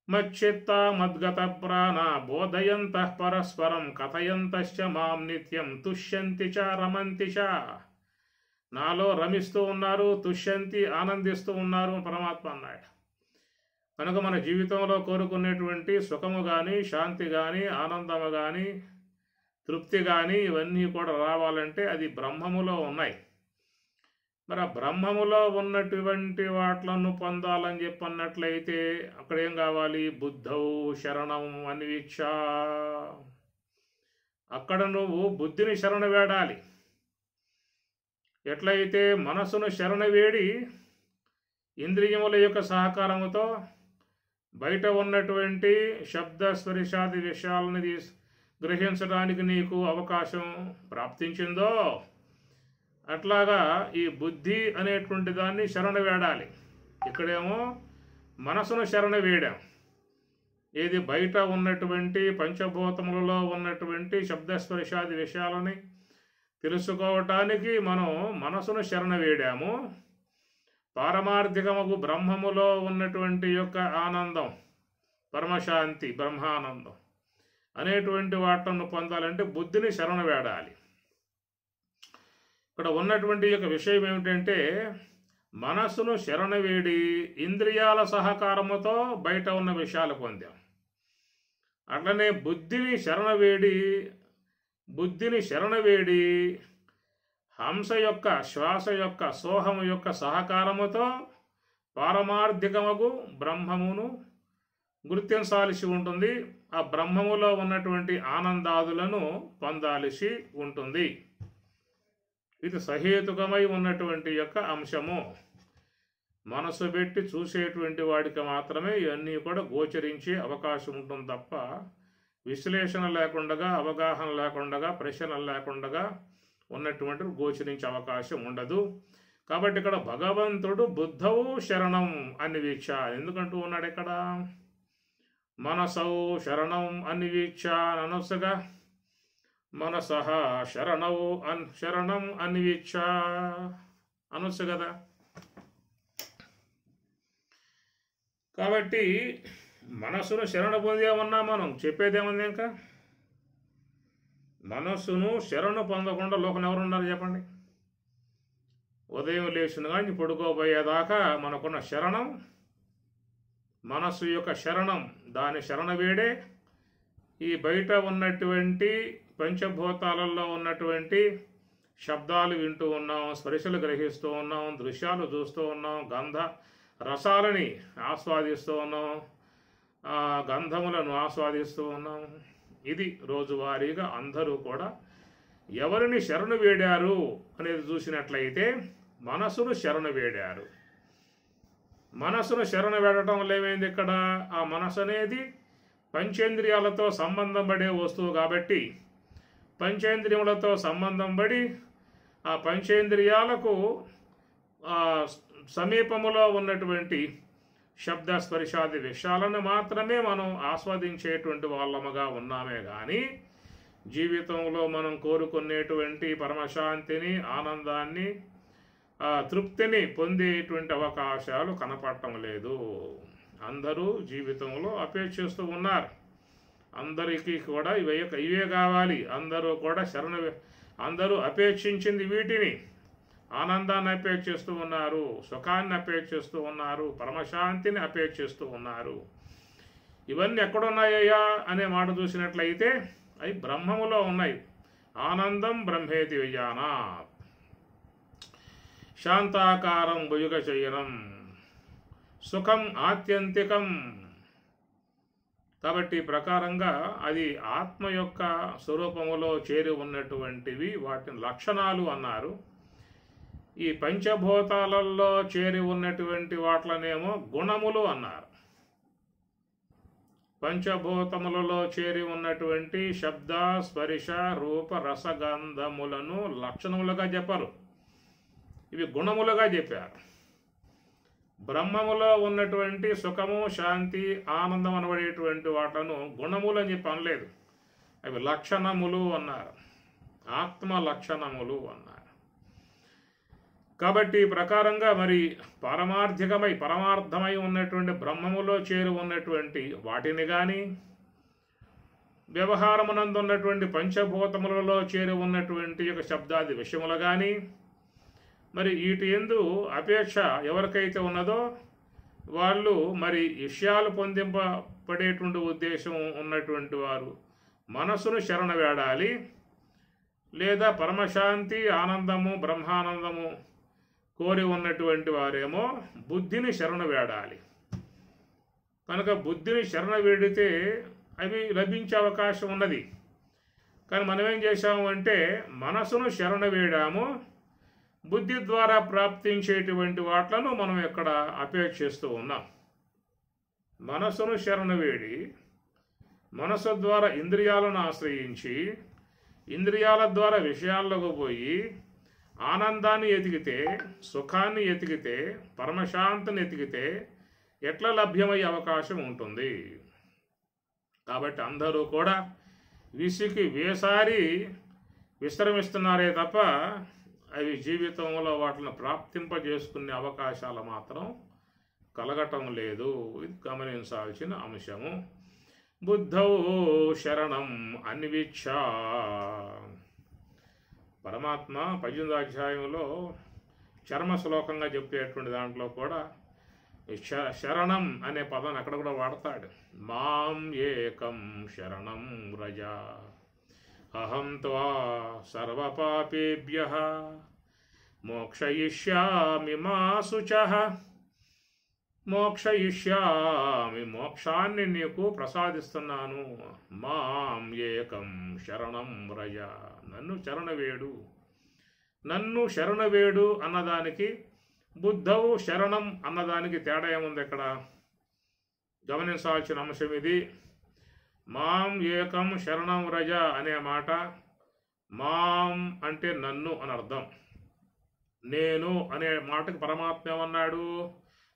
మచ్చిత్త మద్గత ప్రాణ బోధయంతః పరస్పరం కథయంతశ్చ మాం నిత్యం తుష్యంతి చ రమంతి చ. నాలో రమిస్తూ ఉన్నారు, తుష్యంతి ఆనందిస్తూ ఉన్నారు పరమాత్మ అన్నాడు. కనుక మన జీవితంలో కోరుకునేటువంటి సుఖము కానీ, శాంతి కానీ, ఆనందము కానీ, తృప్తి కానీ ఇవన్నీ కూడా రావాలంటే అది బ్రహ్మములో ఉన్నాయి. మరి ఆ బ్రహ్మములో ఉన్నటువంటి వాట్లను పొందాలని చెప్పన్నట్లయితే అక్కడ ఏం కావాలి? బుద్ధౌ శరణం అన్వీక్ష. అక్కడ నువ్వు బుద్ధిని శరణ వేడాలి. ఎట్లయితే మనసును శరణ వేడి ఇంద్రియముల యొక్క సహకారముతో బయట ఉన్నటువంటి శబ్ద స్పర్శాది విషయాలని గ్రహించడానికి నీకు అవకాశం ప్రాప్తించిందో అట్లాగా ఈ బుద్ధి అనేటువంటి దాన్ని శరణ వేడాలి. ఇక్కడేమో మనసును శరణ వేడాం. ఏది? బయట ఉన్నటువంటి పంచభూతములలో ఉన్నటువంటి శబ్దస్పర్శాది విషయాలని తెలుసుకోవటానికి మనం మనసును శరణ వేడాము. పారమార్థికముకు బ్రహ్మములో ఉన్నటువంటి యొక్క ఆనందం, పరమశాంతి, బ్రహ్మానందం అనేటువంటి వాటిని పొందాలంటే బుద్ధిని శరణ వేడాలి. ఇక్కడ ఉన్నటువంటి యొక్క విషయం ఏమిటంటే మనసును శరణ వేడి ఇంద్రియాల సహకారముతో బయట ఉన్న విషయాలు పొందాం. అట్లనే బుద్ధిని శరణ వేడి హంస యొక్క శ్వాస యొక్క సోహము యొక్క సహకారముతో పారమార్థికముకు బ్రహ్మమును గుర్తించాల్సి ఉంటుంది. ఆ బ్రహ్మములో ఉన్నటువంటి ఆనందాదులను పొందాల్సి ఉంటుంది. ఇది సహేతుకమై ఉన్నటువంటి యొక్క అంశము. మనసు పెట్టి చూసేటువంటి వాడికి మాత్రమే ఇవన్నీ కూడా గోచరించే అవకాశం ఉంటుంది తప్ప విశ్లేషణ లేకుండా, అవగాహన లేకుండా, ప్రశ్నలు లేకుండా ఉన్నటువంటి గోచరించే అవకాశం ఉండదు. కాబట్టి ఇక్కడ భగవంతుడు బుద్ధవు శరణం అన్వీక్ష ఎందుకంటూ ఉన్నాడు? ఇక్కడ మనసౌ శరణం అన్వీక్ష అనొసగా మనసః శరణం అన్వీక్ష అనొచ్చు కదా. కాబట్టి మనస్సును శరణ పొందేమన్నా మనం చెప్పేదేముంది? ఇంకా మనస్సును శరణ పొందకుండా లోకం ఎవరున్నారు చెప్పండి? ఉదయం లేచిన కానీ పడుకోబోయేదాకా మనకున్న శరణం, మనస్సు యొక్క శరణం, దాని శరణ వేడే ఈ బయట ఉన్నటువంటి పంచభూతాలలో ఉన్నటువంటి శబ్దాలు వింటూ ఉన్నాం, స్పర్శలు గ్రహిస్తూ ఉన్నాం, దృశ్యాలు చూస్తూ ఉన్నాం, గంధ రసాలని ఆస్వాదిస్తూ ఉన్నాం, గంధములను ఆస్వాదిస్తూ ఉన్నాం. ఇది రోజువారీగా అందరూ కూడా ఎవరిని శరణు వేడారు అనేది చూసినట్లయితే మనసును శరణు వేడారు. మనసును శరణ వేడటం వల్ల ఏమైంది? ఇక్కడ ఆ మనసు అనేది పంచేంద్రియాలతో సంబంధం పడే వస్తువు కాబట్టి పంచేంద్రియములతో సంబంధం పడి ఆ పంచేంద్రియాలకు సమీపములో ఉన్నటువంటి శబ్ద స్పర్శాది విషయాలను మాత్రమే మనం ఆస్వాదించేటువంటి వాళ్ళముగా ఉన్నామే కానీ జీవితంలో మనం కోరుకునేటువంటి పరమశాంతిని, ఆనందాన్ని, తృప్తిని పొందేటువంటి అవకాశాలు కనపడటం లేదు. అందరూ జీవితంలో అపేక్షిస్తూ ఉన్నారు. అందరికీ కూడా ఇవే కావాలి. అందరూ అపేక్షించింది వీటిని. ఆనందాన్ని అపేక్షిస్తూ ఉన్నారు, సుఖాన్ని అపేక్షిస్తూ ఉన్నారు, పరమశాంతిని అపేక్షిస్తూ ఉన్నారు. ఇవన్నీ ఎక్కడున్నాయ్యా అనే మాట చూసినట్లయితే అవి బ్రహ్మములో ఉన్నాయి. ఆనందం బ్రహ్మేతి విజానాత్, శాంతాకారం భుజగ శయనం, సుఖం ఆత్యంతికం. కాబట్టి ప్రకారంగా అది ఆత్మ యొక్క స్వరూపములో చేరి ఉన్నటువంటివి, వాటిని లక్షణాలు అన్నారు. ఈ పంచభూతాలలో చేరి ఉన్నటువంటి వాట్లనేమో గుణములు అన్నారు. పంచభూతములలో చేరి ఉన్నటువంటి శబ్ద స్పర్శ రూప రసగంధములను లక్షణములుగా చెప్పారు, ఇవి గుణములుగా చెప్పారు. బ్రహ్మములో ఉన్నటువంటి సుఖము, శాంతి, ఆనందం అనబడేటువంటి వాటను గుణములు అని చెప్పి అనలేదు, అవి లక్షణములు అన్నారు, ఆత్మ లక్షణములు అన్నారు. కాబట్టి ప్రకారంగా మరి పరమార్థమై ఉన్నటువంటి బ్రహ్మములో చేరి ఉన్నటువంటి వాటిని కానీ, వ్యవహారమునందు ఉన్నటువంటి పంచభూతములలో చేరి ఉన్నటువంటి యొక్క శబ్దాది విషయములు కానీ, మరి వీటి యందు అపేక్ష ఎవరికైతే ఉన్నదో వాళ్ళు మరి విషయాలు పొందింపబడేటువంటి ఉద్దేశం ఉన్నటువంటి వారు మనసును శరణ వేడాలి. లేదా పరమశాంతి, ఆనందము, బ్రహ్మానందము కోరి ఉన్నటువంటి వారేమో బుద్ధిని శరణ వేడాలి. కనుక బుద్ధిని శరణ వేడితే అవి లభించే అవకాశం ఉన్నది. కానీ మనం ఏం చేశాము అంటే మనసును శరణ వేడాము, బుద్ధి ద్వారా ప్రాప్తించేటువంటి వాట్లను మనం ఇక్కడ అపేక్షిస్తూ ఉన్నాం. మనసును శరణ వేడి మనసు ద్వారా ఇంద్రియాలను ఆశ్రయించి ఇంద్రియాల ద్వారా విషయాల్లోకి పోయి ఆనందాన్ని ఎతికితే, సుఖాన్ని ఎతికితే, పరమశాంతిని ఎతికితే ఎట్లా లభ్యమయ్యే అవకాశం ఉంటుంది. కాబట్టి అందరూ కూడా విసికి వేసారి విశ్రమిస్తున్నారే తప్ప అవి జీవితంలో వాటిని ప్రాప్తింపజేసుకునే అవకాశాలు మాత్రం కలగటం లేదు. ఇది గమనించాల్సిన అంశము. బుద్ధౌ శరణం అన్విచ్ఛ. పరమాత్మ 18వ అధ్యాయంలో చర్మ శ్లోకంగా చెప్పేటువంటి దాంట్లో కూడా శరణం అనే పదాన్ని అక్కడ కూడా వాడతాడు. మాం ఏకం శరణం వ్రజ అహం త్వా సర్వపాపేభ్యః మోక్షయిష్యామి మా శుచః. మోక్షయిష్యామి, మోక్షాన్ని నీకు ప్రసాదిస్తున్నాను. మాం ఏకం శరణం వ్రజ, నన్ను శరణవేడు. నన్ను శరణవేడు అన్నదానికి బుద్ధవు శరణం అన్నదానికి తేడా ఏముంది ఇక్కడ గమనించాల్సిన అంశం ఇది. మాం ఏకం శరణం వ్రజ అనే మాట మాం అంటే నన్ను అని అర్థం. నేను అనే మాటకి పరమాత్మ ఏమన్నాడు?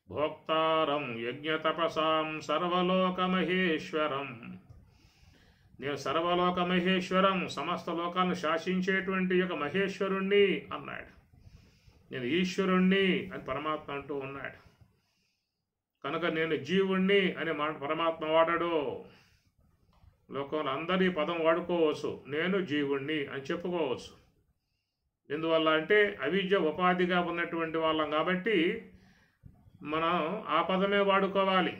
భోక్తారం యజ్ఞతపసాం సర్వలోక మహేశ్వరం. నేను సర్వలోక మహేశ్వరం, సమస్త లోకాలను శాసించేటువంటి యొక్క మహేశ్వరుణ్ణి అన్నాడు. నేను ఈశ్వరుణ్ణి అని పరమాత్మ అంటూ ఉన్నాడు. కనుక నేను జీవుణ్ణి అనే మాట పరమాత్మ వాడాడు. లోకంలో అందరి పదం వాడుకోవచ్చు, నేను జీవుణ్ణి అని చెప్పుకోవచ్చు. ఎందువల్ల అంటే అవిద్య ఉపాధిగా ఉన్నటువంటి వాళ్ళం కాబట్టి మనం ఆ పదమే వాడుకోవాలి.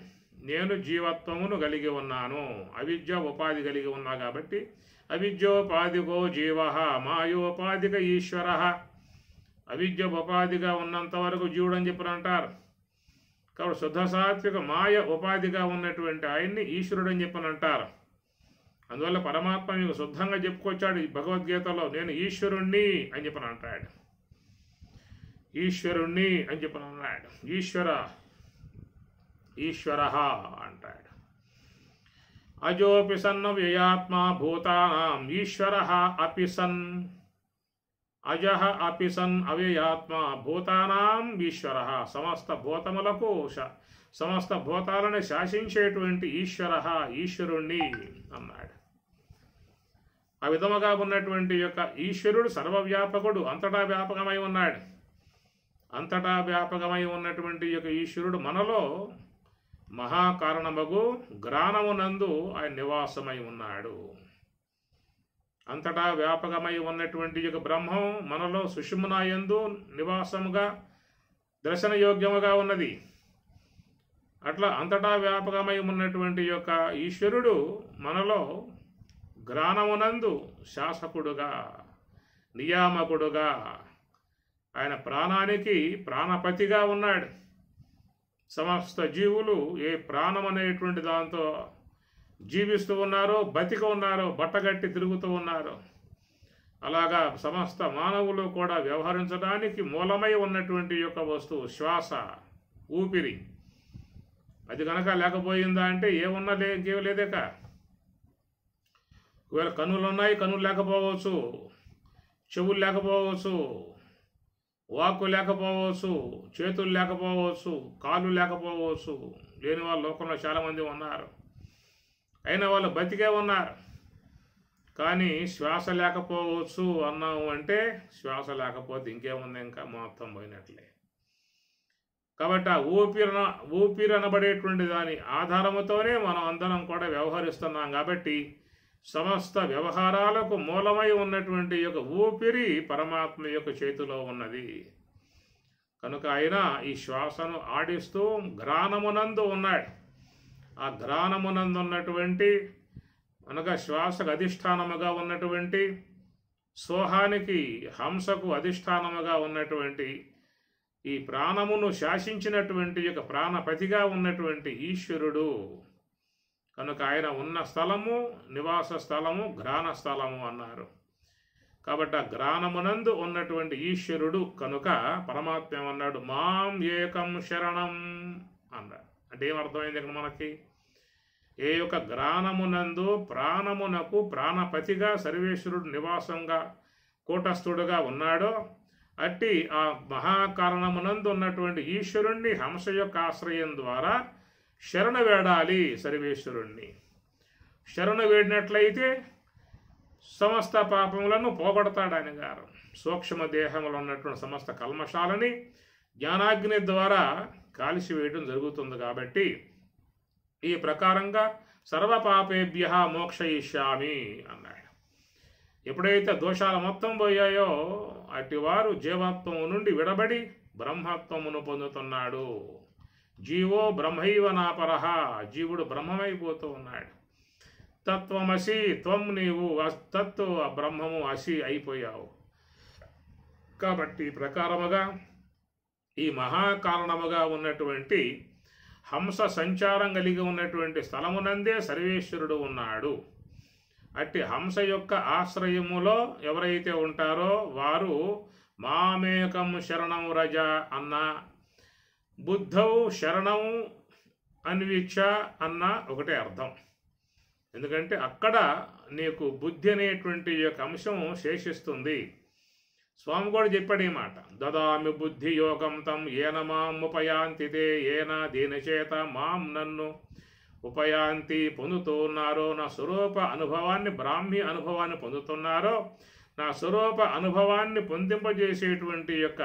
నేను జీవత్వమును కలిగి ఉన్నాను, అవిద్య ఉపాధి కలిగి ఉన్నా కాబట్టి అవిద్యోపాధికో జీవ మాయోపాధిక ఈశ్వర. అవిద్య ఉపాధిగా ఉన్నంత వరకు జీవుడు అని చెప్పి అంటారు. కాబట్టి శుద్ధ సాత్విక మాయ ఉపాధిగా ఉన్నటువంటి ఆయన్ని ఈశ్వరుడు అని చెప్పని అంటారు. అందువల్ల పరమాత్మ మీకు శుద్ధంగా చెప్పుకొచ్చాడు భగవద్గీతలో, నేను ఈశ్వరుణ్ణి అని చెప్పని అంటాడు. ఈశ్వరుణ్ణి అని చెప్పని అన్నాడు. ఈశ్వర అంటాడు. అజోపి సన్న వ్యయాత్మా భూతానాం ఈశ్వర అపి సన్. అజః అపి సన్ అవ్యయాత్మ భూతానాం ఈశ్వర. సమస్త భూతములకు సమస్త భూతాలను శాసించేటువంటి ఈశ్వర, ఈశ్వరుణ్ణి అన్నాడు. ఆ విధముగా ఉన్నటువంటి యొక్క ఈశ్వరుడు సర్వవ్యాపకుడు, అంతటా వ్యాపకమై ఉన్నాడు. అంతటా వ్యాపకమై ఉన్నటువంటి యొక్క ఈశ్వరుడు మనలో మహాకారణమగు గ్రాణమునందు ఆయన నివాసమై ఉన్నాడు. అంతటా వ్యాపకమై ఉన్నటువంటి యొక్క బ్రహ్మం మనలో సుషుమ్నాయందు నివాసముగా దర్శనయోగ్యముగా ఉన్నది. అట్లా అంతటా వ్యాపకమై ఉన్నటువంటి యొక్క ఈశ్వరుడు మనలో గ్రాణమునందు శాసకుడుగా, నియామకుడుగా, ఆయన ప్రాణానికి ప్రాణపతిగా ఉన్నాడు. సమస్త జీవులు ఏ ప్రాణం అనేటువంటి దాంతో జీవిస్తూ ఉన్నారో, బతికి ఉన్నారో, బట్టగట్టి తిరుగుతూ ఉన్నారో, అలాగా సమస్త మానవులు కూడా వ్యవహరించడానికి మూలమై ఉన్నటువంటి యొక్క వస్తువు శ్వాస, ఊపిరి. అది కనుక లేకపోయిందా అంటే ఏమున్నా ఇంకేం లేదేక. ఒకవేళ కన్నులు ఉన్నాయి, కన్నులు లేకపోవచ్చు, చెవులు లేకపోవచ్చు, వాక్కు లేకపోవచ్చు, చేతులు లేకపోవచ్చు, కాళ్ళు లేకపోవచ్చు. లేని వాళ్ళ లోకంలో చాలామంది ఉన్నారు. అయినా వాళ్ళు బతికే ఉన్నారు. కానీ శ్వాస లేకపోవచ్చు అన్నాము అంటే శ్వాస లేకపోతే ఇంకేముంది, ఇంకా మొత్తం పోయినట్లే. కాబట్టి ఆ ఊపిరి అనబడేటువంటి దాని ఆధారముతోనే మనం అందరం కూడా వ్యవహరిస్తున్నాం. కాబట్టి సమస్త వ్యవహారాలకు మూలమై ఉన్నటువంటి యొక్క ఊపిరి పరమాత్మ యొక్క చేతిలో ఉన్నది. కనుక ఆయన ఈ శ్వాసను ఆడిస్తూ గ్రాణమునందు ఉన్నాడు. ఆ గ్రాణమునందు ఉన్నటువంటి అనగా శ్వాసకు అధిష్టానముగా ఉన్నటువంటి, సోహానికి హంసకు అధిష్టానముగా ఉన్నటువంటి ఈ ప్రాణమును శాసించినటువంటి యొక్క ప్రాణపతిగా ఉన్నటువంటి ఈశ్వరుడు కనుక ఆయన ఉన్న స్థలము నివాస స్థలము గ్రాణ స్థలము అన్నారు. కాబట్టి ఆ గ్రాణమునందు ఉన్నటువంటి ఈశ్వరుడు కనుక పరమాత్మ ఏమన్నాడు, మాం ఏకం శరణం అన్నాడు. అంటే ఏమర్థమైంది ఇక్కడ మనకి? ఏ యొక్క గ్రాణమునందు ప్రాణమునకు ప్రాణపతిగా సర్వేశ్వరుడు నివాసంగా కూటస్థుడుగా ఉన్నాడో అట్టి ఆ మహాకారణమునందు ఉన్నటువంటి ఈశ్వరుణ్ణి హంస యొక్క ఆశ్రయం ద్వారా శరణ వేడాలి. సర్వేశ్వరుణ్ణి శరణ వేడినట్లయితే సమస్త పాపములను పోగొడతాడని గారు. సూక్ష్మ దేహంలో ఉన్నటువంటి సమస్త కల్మషాలని జ్ఞానాగ్ని ద్వారా కాల్చివేయడం జరుగుతుంది. కాబట్టి ఈ ప్రకారంగా సర్వపాపేభ్య మోక్షయిష్యామి అన్నాడు. ఎప్పుడైతే దోషాలు మొత్తం పోయాయో అటివారు జీవత్వము నుండి విడబడి బ్రహ్మత్వమును పొందుతున్నాడు. జీవో బ్రహ్మైవ నాపరహ, జీవుడు బ్రహ్మమైపోతూ ఉన్నాడు. తత్వమసి, త్వం నీవు, తత్వ బ్రహ్మము అసి అయిపోయావు. కాబట్టి ఈ ప్రకారముగా ఈ మహాకారణముగా ఉన్నటువంటి హంస సంచారం కలిగి ఉన్నటువంటి స్థలమునందే సర్వేశ్వరుడు ఉన్నాడు. అట్టి హంస యొక్క ఆశ్రయములో ఎవరైతే ఉంటారో వారు మామేకం శరణం రజ అన్న, బుద్ధౌ శరణం అన్విచ్చ అన్న ఒకటే అర్థం. ఎందుకంటే అక్కడ నీకు బుద్ధి అనేటువంటి యొక్క అంశం శేషిస్తుంది. స్వామి కూడా చెప్పాడు ఈ మాట, దదామి బుద్ధి యోగం తం ఏన మాం ఉపయాంతి తే, ఏన దీనిచేత మాం నన్ను ఉపయాంతి పొందుతూ ఉన్నారో, నా స్వరూప అనుభవాన్ని బ్రాహ్మీ అనుభవాన్ని పొందుతున్నారో, నా స్వరూప అనుభవాన్ని పొందింపజేసేటువంటి యొక్క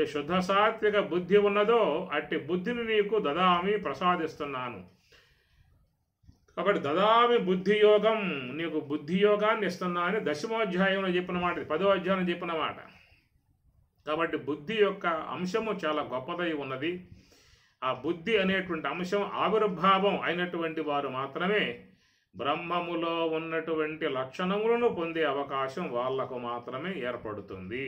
ఏ శుద్ధ సాత్విక బుద్ధి ఉన్నదో అట్టి బుద్ధిని నీకు దదామి ప్రసాదిస్తున్నాను. కాబట్టి దదామి బుద్ధి యోగం, నీకు బుద్ధి యోగాన్ని ఇస్తున్నా అని 10వ అధ్యాయంలో చెప్పిన మాట, 10వ అధ్యాయంలో చెప్పిన మాట. కాబట్టి బుద్ధి యొక్క అంశము చాలా గొప్పదై ఉన్నది. ఆ బుద్ధి అనేటువంటి అంశం ఆవిర్భావం అయినటువంటి వారు మాత్రమే బ్రహ్మములో ఉన్నటువంటి లక్షణములను పొందే అవకాశం వాళ్లకు మాత్రమే ఏర్పడుతుంది.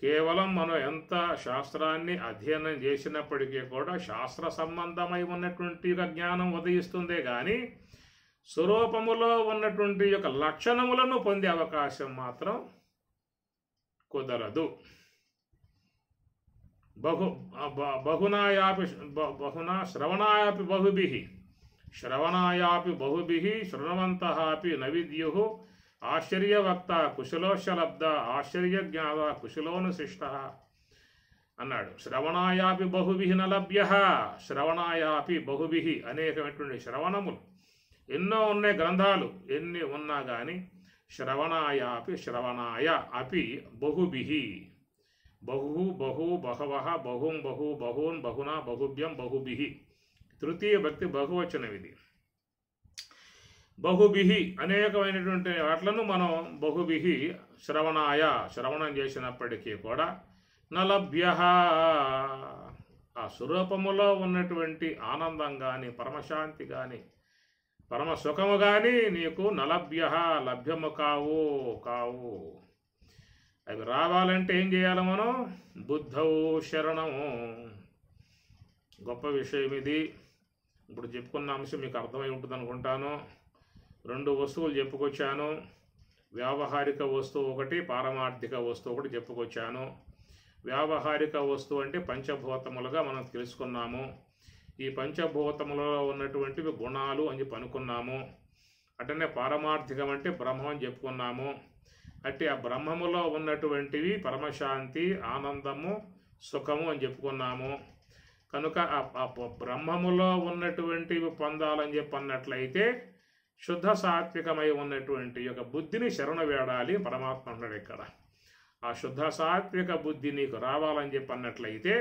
కేవలం మనం ఎంత శాస్త్రాన్ని అధ్యయనం చేసినప్పటికీ కూడా శాస్త్ర సంబంధమై ఉన్నటువంటి యొక్క జ్ఞానం ఉదయిస్తుందే కానీ స్వరూపములో ఉన్నటువంటి యొక్క లక్షణములను పొందే అవకాశం మాత్రం కుదరదు. శ్రవణాయాపి బహుభిః శృణవంతః అపి న విద్యుః ఆశ్చర్యవక్త కుశలోశలబ్ధ ఆశ్చర్యజ్ఞాత కుశలోనుశిష్ట అన్నాడు. శ్రవణాయాపి బహుభిః న లభ్యః, శ్రవణాయాపి బహుభిః అనేకమైనటువంటి శ్రవణములు ఎన్నో ఉన్నాయి, గ్రంథాలు ఎన్ని ఉన్నా కానీ శ్రవణాయ అపి బహుభిః, బహు బహు బహవః బహుం బహు బహూన్ బహునా బహుభ్యం బహుభిః, తృతీయ భక్తి బహువచనం ఇది. బహుభిః అనేకమైనటువంటి వాట్లను మనం బహుభిః శ్రవణం చేసినప్పటికీ కూడా నలభ్యః, ఆ స్వరూపములో ఉన్నటువంటి ఆనందం కానీ పరమశాంతి కానీ పరమ సుఖము కానీ నీకు నలభ్యః లభ్యము కావు. అవి రావాలంటే ఏం చేయాలి మనం? బుద్ధౌ శరణము. గొప్ప విషయం ఇది. ఇప్పుడు చెప్పుకున్న అంశం మీకు అర్థమై ఉంటుంది అనుకుంటాను. 2 వస్తువులు చెప్పుకొచ్చాను. వ్యావహారిక వస్తువు ఒకటి, పారమార్థిక వస్తువు ఒకటి చెప్పుకొచ్చాను. వ్యావహారిక వస్తువు అంటే పంచభూతములుగా మనం తెలుసుకున్నాము. ఈ పంచభూతములలో ఉన్నటువంటివి గుణాలు అని చెప్పి అనుకున్నాము. అటనే పారమార్థికం అంటే బ్రహ్మం అని చెప్పుకున్నాము. అంటే ఆ బ్రహ్మములో ఉన్నటువంటివి పరమశాంతి, ఆనందము, సుఖము అని చెప్పుకున్నాము. కనుక ఆ బ్రహ్మములో ఉన్నటువంటివి పొందాలని చెప్పి అన్నట్లయితే శుద్ధ సాత్వికమై ఉన్నటువంటి యొక్క బుద్ధిని శరణ వేడాలి పరమాత్మ అన్నాడు ఇక్కడ. ఆ శుద్ధ సాత్విక బుద్ధి నీకు రావాలని చెప్పి అన్నట్లయితే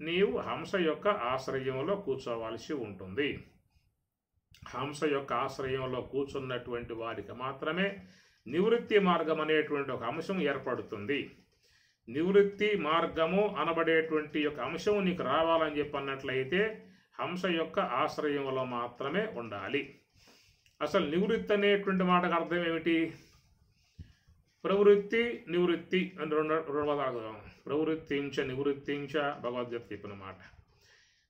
నీవు హంస యొక్క ఆశ్రయంలో కూర్చోవలసి ఉంటుంది. హంస యొక్క ఆశ్రయంలో కూర్చున్నటువంటి వారికి మాత్రమే నివృత్తి మార్గం అనేటువంటి ఒక అంశం ఏర్పడుతుంది. నివృత్తి మార్గము అనబడేటువంటి యొక్క అంశం నీకు రావాలని చెప్పి అన్నట్లయితే హంస యొక్క ఆశ్రయంలో మాత్రమే ఉండాలి. అసలు నివృత్తి అనేటువంటి మాటకు అర్థం ఏమిటి? ప్రవృత్తి నివృత్తి అని రెండు పదాలు. ప్రవృత్తించ నివృత్తించ భగవద్గీత చెప్పిన మాట.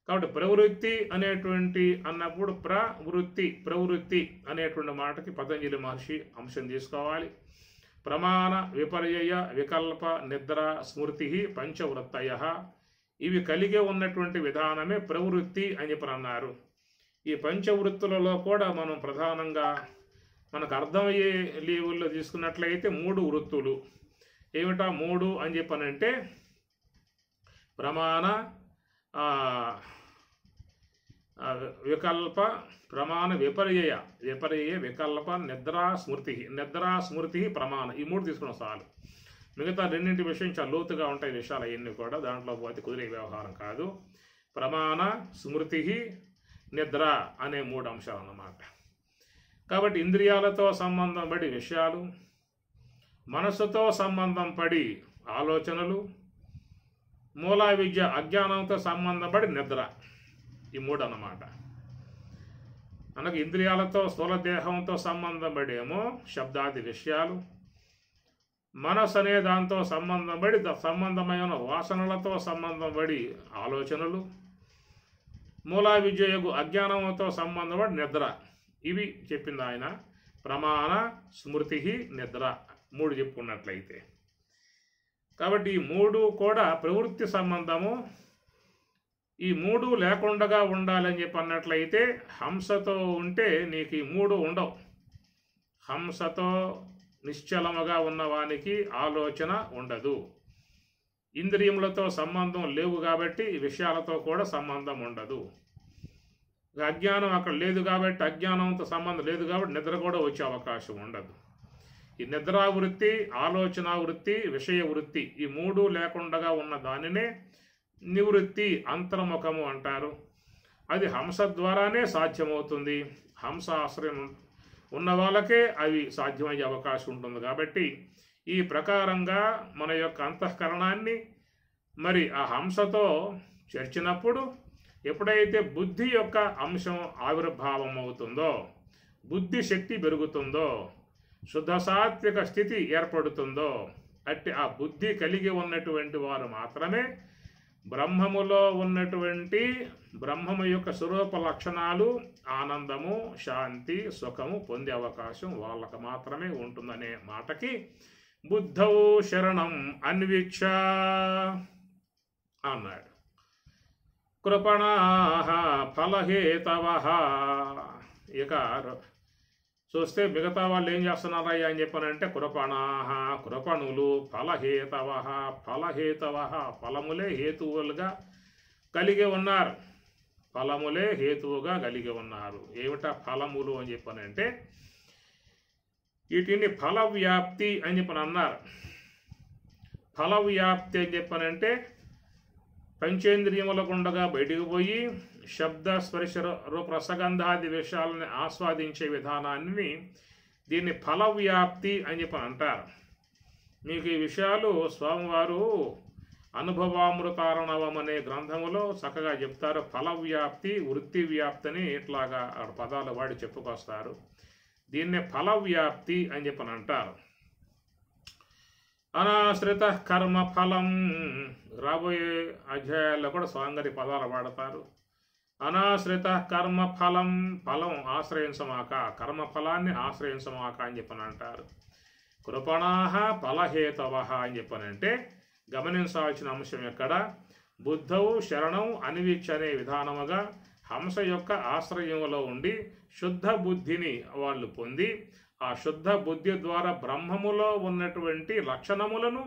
కాబట్టి ప్రవృత్తి అనేటువంటి అన్నప్పుడు ప్రవృత్తి అనేటువంటి మాటకి పతంజలి మహర్షి అంశం తీసుకోవాలి. ప్రమాణ విపర్యయ వికల్ప నిద్ర స్మృతి పంచవృత్తయ ఇవి కలిగి ఉన్నటువంటి విధానమే ప్రవృత్తి అని చెప్పి అన్నారు. ఈ పంచవృత్తులలో కూడా మనం ప్రధానంగా మనకు అర్థమయ్యే లెవెల్లో తీసుకున్నట్లయితే 3 వృత్తులు. ఏమిటా 3 అని చెప్పనంటే ప్రమాణ వికల్ప ప్రమాణ విపర్యయ వికల్ప నిద్రా స్మృతి ప్రమాణ ఈ 3 తీసుకున్న చాలు. మిగతా రెండింటి విషయం చాలా లోతుగా ఉంటాయి విషయాలు అవన్నీ కూడా, దాంట్లో పోతే కుదిరే వ్యవహారం కాదు. ప్రమాణ స్మృతి నిద్ర అనే 3 అంశాలు అన్నమాట. కాబట్టి ఇంద్రియాలతో సంబంధం పడి విషయాలు, మనస్సుతో సంబంధం పడి ఆలోచనలు, మూలా విద్య అజ్ఞానంతో సంబంధం పడి నిద్ర, ఈ 3 అన్నమాట. మనకు ఇంద్రియాలతో స్థూల దేహంతో సంబంధం పడేమో శబ్దాది విషయాలు, మనస్సు అనే దాంతో సంబంధం పడి సంబంధమైన వాసనలతో సంబంధం పడి ఆలోచనలు, మూలా విద్యకు అజ్ఞానంతో సంబంధం పడి నిద్ర. ఇవి చెప్పింది ఆయన. ప్రమాణ స్మృతి నిద్ర 3 చెప్పుకున్నట్లయితే. కాబట్టి ఈ 3 కూడా ప్రవృత్తి సంబంధము. ఈ 3 లేకుండా ఉండాలని చెప్పి అన్నట్లయితే హంసతో ఉంటే నీకు ఈ 3 ఉండవు. హంసతో నిశ్చలముగా ఉన్నవానికి ఆలోచన ఉండదు. ఇంద్రియములతో సంబంధం లేవు కాబట్టి విషయాలతో కూడా సంబంధం ఉండదు. అజ్ఞానం అక్కడ లేదు కాబట్టి అజ్ఞానంతో సంబంధం లేదు కాబట్టి నిద్ర కూడా వచ్చే అవకాశం ఉండదు. ఈ నిద్రావృత్తి, ఆలోచన వృత్తి, విషయ వృత్తి ఈ 3 లేకుండా ఉన్న దానినే నివృత్తి అంతర్ముఖము అంటారు. అది హంస ద్వారానే సాధ్యమవుతుంది. హంస ఆశ్రయం ఉన్న వాళ్ళకే అవి సాధ్యమయ్యే అవకాశం ఉంటుంది. కాబట్టి ఈ ప్రకారంగా మన యొక్క అంతఃకరణాన్ని మరి ఆ హంసతో చేర్చినప్పుడు ఎప్పుడైతే బుద్ధి యొక్క అంశం ఆవిర్భావం అవుతుందో, బుద్ధి శక్తి పెరుగుతుందో, శుద్ధ సాత్విక స్థితి ఏర్పడుతుందో, అట్టి ఆ బుద్ధి కలిగి ఉన్నటువంటి వారు మాత్రమే బ్రహ్మములో ఉన్నటువంటి బ్రహ్మము యొక్క స్వరూప లక్షణాలు, ఆనందము, శాంతి, సుఖము పొందే అవకాశం వాళ్ళకు మాత్రమే ఉంటుందనే మాటకి బుద్ధౌ శరణం అన్విక్ష అన్నాడు. కృపణాః ఫలహేతవః. ఇక చూస్తే మిగతా వాళ్ళు ఏం చేస్తున్నారయ్యా అని చెప్పానంటే కృపణాః కృపణులు, ఫలహేతవః ఫలములే హేతువులుగా కలిగి ఉన్నారు. ఫలములే హేతువుగా కలిగి ఉన్నారు. ఏమిటా ఫలములు అని చెప్పానంటే వీటిని ఫల వ్యాప్తి అని చెప్పని అన్నారు. ఫల వ్యాప్తి అని చెప్పానంటే పంచేంద్రియముల గుండగా బయటికి పోయి శబ్ద స్పర్శ రూప రసగంధాది విషయాలని ఆస్వాదించే విధానాన్ని దీన్ని ఫల వ్యాప్తి అని చెప్పని అంటారు. మీకు ఈ విషయాలు స్వామివారు అనుభవామృతారణవం అనే గ్రంథములో చక్కగా చెప్తారు. ఫల వ్యాప్తి, వృత్తి వ్యాప్తిని ఇట్లాగా పదాలు వాడి చెప్పుకొస్తారు. దీన్నే ఫల వ్యాప్తి అని చెప్పని అంటారు. అనాశ్రిత కర్మ ఫలం, రాబోయే అధ్యాయాల్లో కూడా స్వాంగరి పదాలు వాడతారు. అనాశ్రిత కర్మ ఫలం, ఫలం ఆశ్రయించమాక, కర్మ ఫలాన్ని ఆశ్రయించమాక అని చెప్పని అంటారు. కృపణాః ఫలహేతవః అని చెప్పనంటే గమనించాల్సిన అంశం ఎక్కడ, బుద్ధౌ శరణం అన్విక్ష అనే విధానముగా హంస యొక్క ఆశ్రయంలో ఉండి శుద్ధ బుద్ధిని వాళ్ళు పొంది ఆ శుద్ధ బుద్ధి ద్వారా బ్రహ్మములో ఉన్నటువంటి లక్షణములను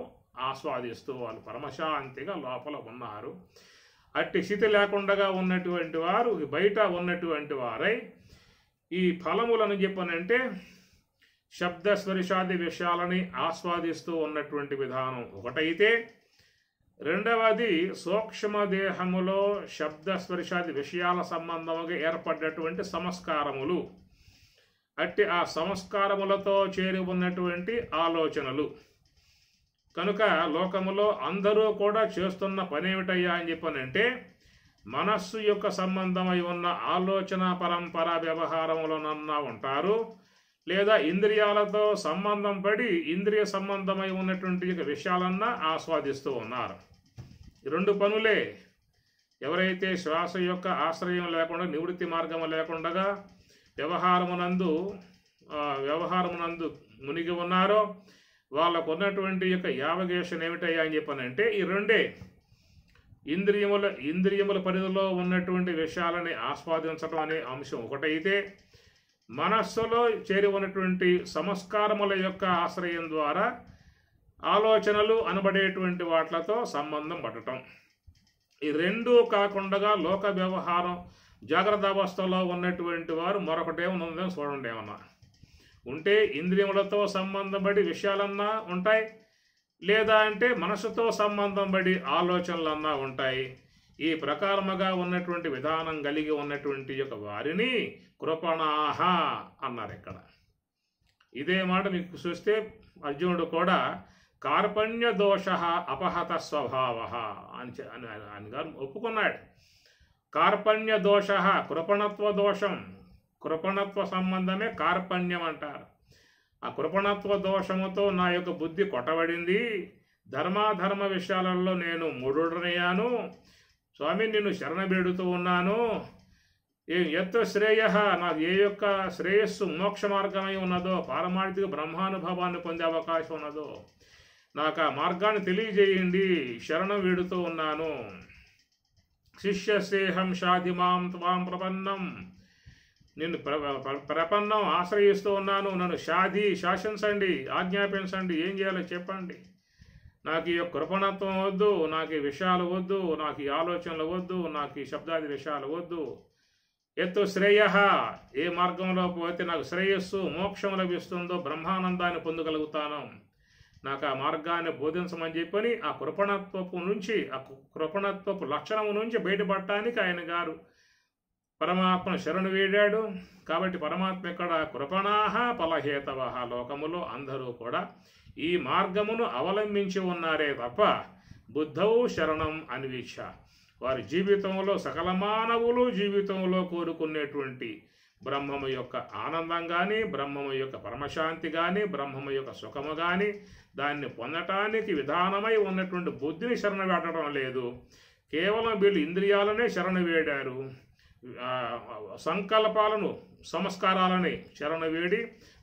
ఆస్వాదిస్తూ వాళ్ళు పరమశాంతిగా లోపల ఉన్నారు. అట్టి స్థితి లేకుండా ఉన్నటువంటి వారు బయట ఉన్నటువంటి వారై ఈ ఫలములను చెప్పనంటే శబ్ద స్పర్శాది విషయాలని ఆస్వాదిస్తూ ఉన్నటువంటి విధానం ఒకటైతే, రెండవది సూక్ష్మదేహములో శబ్ద స్పర్శాది విషయాల సంబంధముగా ఏర్పడ్డటువంటి సంస్కారములు, అట్టి ఆ సంస్కారములతో చేరి ఉన్నటువంటి ఆలోచనలు. కనుక లోకములో అందరూ కూడా చేస్తున్న పనేమిటయ్యా అని చెప్పనంటే మనస్సు యొక్క సంబంధమై ఉన్న ఆలోచన పరంపర వ్యవహారములనన్నా ఉంటారు, లేదా ఇంద్రియాలతో సంబంధం పడి ఇంద్రియ సంబంధమై ఉన్నటువంటి విషయాలన్నా ఆస్వాదిస్తూ ఉన్నారు. ఈ రెండు పనులే. ఎవరైతే శ్వాస యొక్క ఆశ్రయం లేకుండా, నివృత్తి మార్గం లేకుండా వ్యవహారమునందు మునిగి ఉన్నారో వాళ్ళకు ఉన్నటువంటి యొక్క యావగేషన్ ఏమిటయ్యా అని చెప్పానంటే ఈ రెండే. ఇంద్రియముల పరిధిలో ఉన్నటువంటి విషయాలని ఆస్వాదించడం అనే అంశం ఒకటైతే, మనస్సులో చేరి ఉన్నటువంటి సంస్కారముల యొక్క ఆశ్రయం ద్వారా ఆలోచనలు అనబడేటువంటి వాటితో సంబంధం పడటం. ఈ రెండూ కాకుండా లోక వ్యవహారం జాగ్రత్త అవస్థలో ఉన్నటువంటి వారు మరొకటేమో చూడండి. ఏమన్నా ఉంటే ఇంద్రియములతో సంబంధం పడి విషయాలన్నా ఉంటాయి, లేదా అంటే మనసుతో సంబంధం పడి ఆలోచనలన్నా ఉంటాయి. ఈ ప్రకారముగా ఉన్నటువంటి విధానం కలిగి ఉన్నటువంటి యొక్క వారిని కృపణాహ అన్నారు ఇక్కడ. ఇదే మాట మీకు చూస్తే అర్జునుడు కూడా కార్పణ్య దోష అపహత స్వభావ అని గారు ఒప్పుకున్నాడు. కార్పణ్య దోష కృపణత్వ దోషం, కృపణత్వ సంబంధమే కార్పణ్యం అంటారు. ఆ కృపణత్వ దోషముతో నా యొక్క బుద్ధి కొట్టబడింది, ధర్మాధర్మ విషయాలలో నేను మూఢుడనయ్యాను, స్వామి నిన్ను శరణబేడుతూ ఉన్నాను. ఎత్త శ్రేయ, నాకు ఏ యొక్క శ్రేయస్సు మోక్ష మార్గమై ఉన్నదో, పారమార్థిక బ్రహ్మానుభవాన్ని పొందే అవకాశం ఉన్నదో నాకు ఆ మార్గాన్ని తెలియజేయండి, శరణం వేడుతూ ఉన్నాను. శిష్యసేహం షాది మాం త్వాం ప్రపన్నం, నిన్ను ప్రపన్నం ఆశ్రయిస్తూ ఉన్నాను, నన్ను శాసించండి, ఆజ్ఞాపించండి, ఏం చేయాలో చెప్పండి. నాకు ఈ కృపణత్వం వద్దు, నాకు ఈ విషయాలు వద్దు, నాకు ఈ ఆలోచనలు వద్దు, నాకు ఈ శబ్దాది విషయాలు వద్దు. ఎత్తు శ్రేయ, ఏ మార్గంలో పోతే నాకు శ్రేయస్సు మోక్షం లభిస్తుందో, బ్రహ్మానందాన్ని పొందగలుగుతాను, నాకు ఆ మార్గాన్ని బోధించమని చెప్పని ఆ కృపణత్వపు లక్షణము నుంచి బయటపడటానికి ఆయన గారు పరమాత్మను శరణు వేడాడు. కాబట్టి పరమాత్మ ఇక్కడ కృపణాహ ఫలహేతవ, లోకములో అందరూ కూడా ఈ మార్గమును అవలంబించి ఉన్నారే తప్ప బుద్ధౌ శరణం అన్వీక్ష, వారి జీవితంలో సకల మానవులు జీవితంలో కోరుకునేటువంటి బ్రహ్మము యొక్క ఆనందం కానీ, బ్రహ్మము యొక్క పరమశాంతి కానీ, బ్రహ్మము యొక్క సుఖము కానీ దాన్ని పొందటానికి విధానమై ఉన్నటువంటి బుద్ధిని శరణ వేడటం లేదు. కేవలం వీళ్ళు ఇంద్రియాలనే శరణ వేడారు, సంకల్పాలను సంస్కారాలని శరణ వేడి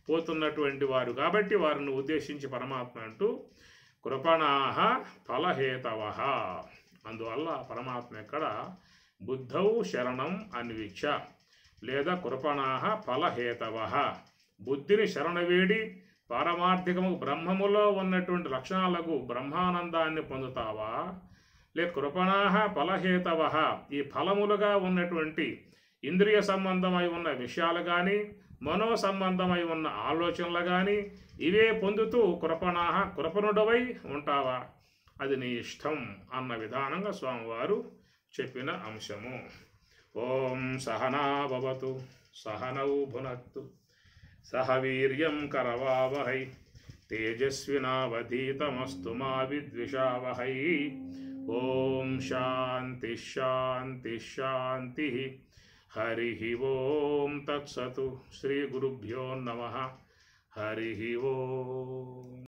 పోతున్నటువంటి వారు. కాబట్టి వారిని ఉద్దేశించి పరమాత్మ అంటూ కృపణాహ ఫలహేతవ, అందువల్ల పరమాత్మ ఇక్కడ బుద్ధౌ శరణం అన్వీక్ష లేదా కృపణాహ ఫలహేతవ, బుద్ధిని శరణవేడి పారమార్థికము బ్రహ్మములో ఉన్నటువంటి లక్షణాలకు బ్రహ్మానందాన్ని పొందుతావా, లే కృపణాహ ఫలహేతవ, ఈ ఫలములుగా ఉన్నటువంటి ఇంద్రియ సంబంధమై ఉన్న విషయాలు కానీ, మనో సంబంధమై ఉన్న ఆలోచనలు కానీ ఇవే పొందుతూ కృపణాహ కృపణుడవై ఉంటావా, అది నీ ఇష్టం అన్న విధానంగా స్వామివారు చెప్పిన అంశము. ఓం సహనా భవతు సహనౌ భునక్తు సహ వీర్యం కరవావహై తేజస్వినావధీతమస్తు మా విద్విషావహై. ఓం శాంతి శాంతి శాంతి. హరి ఓం తత్సతు. శ్రీ గురుభ్యో నమః. హరి ఓం.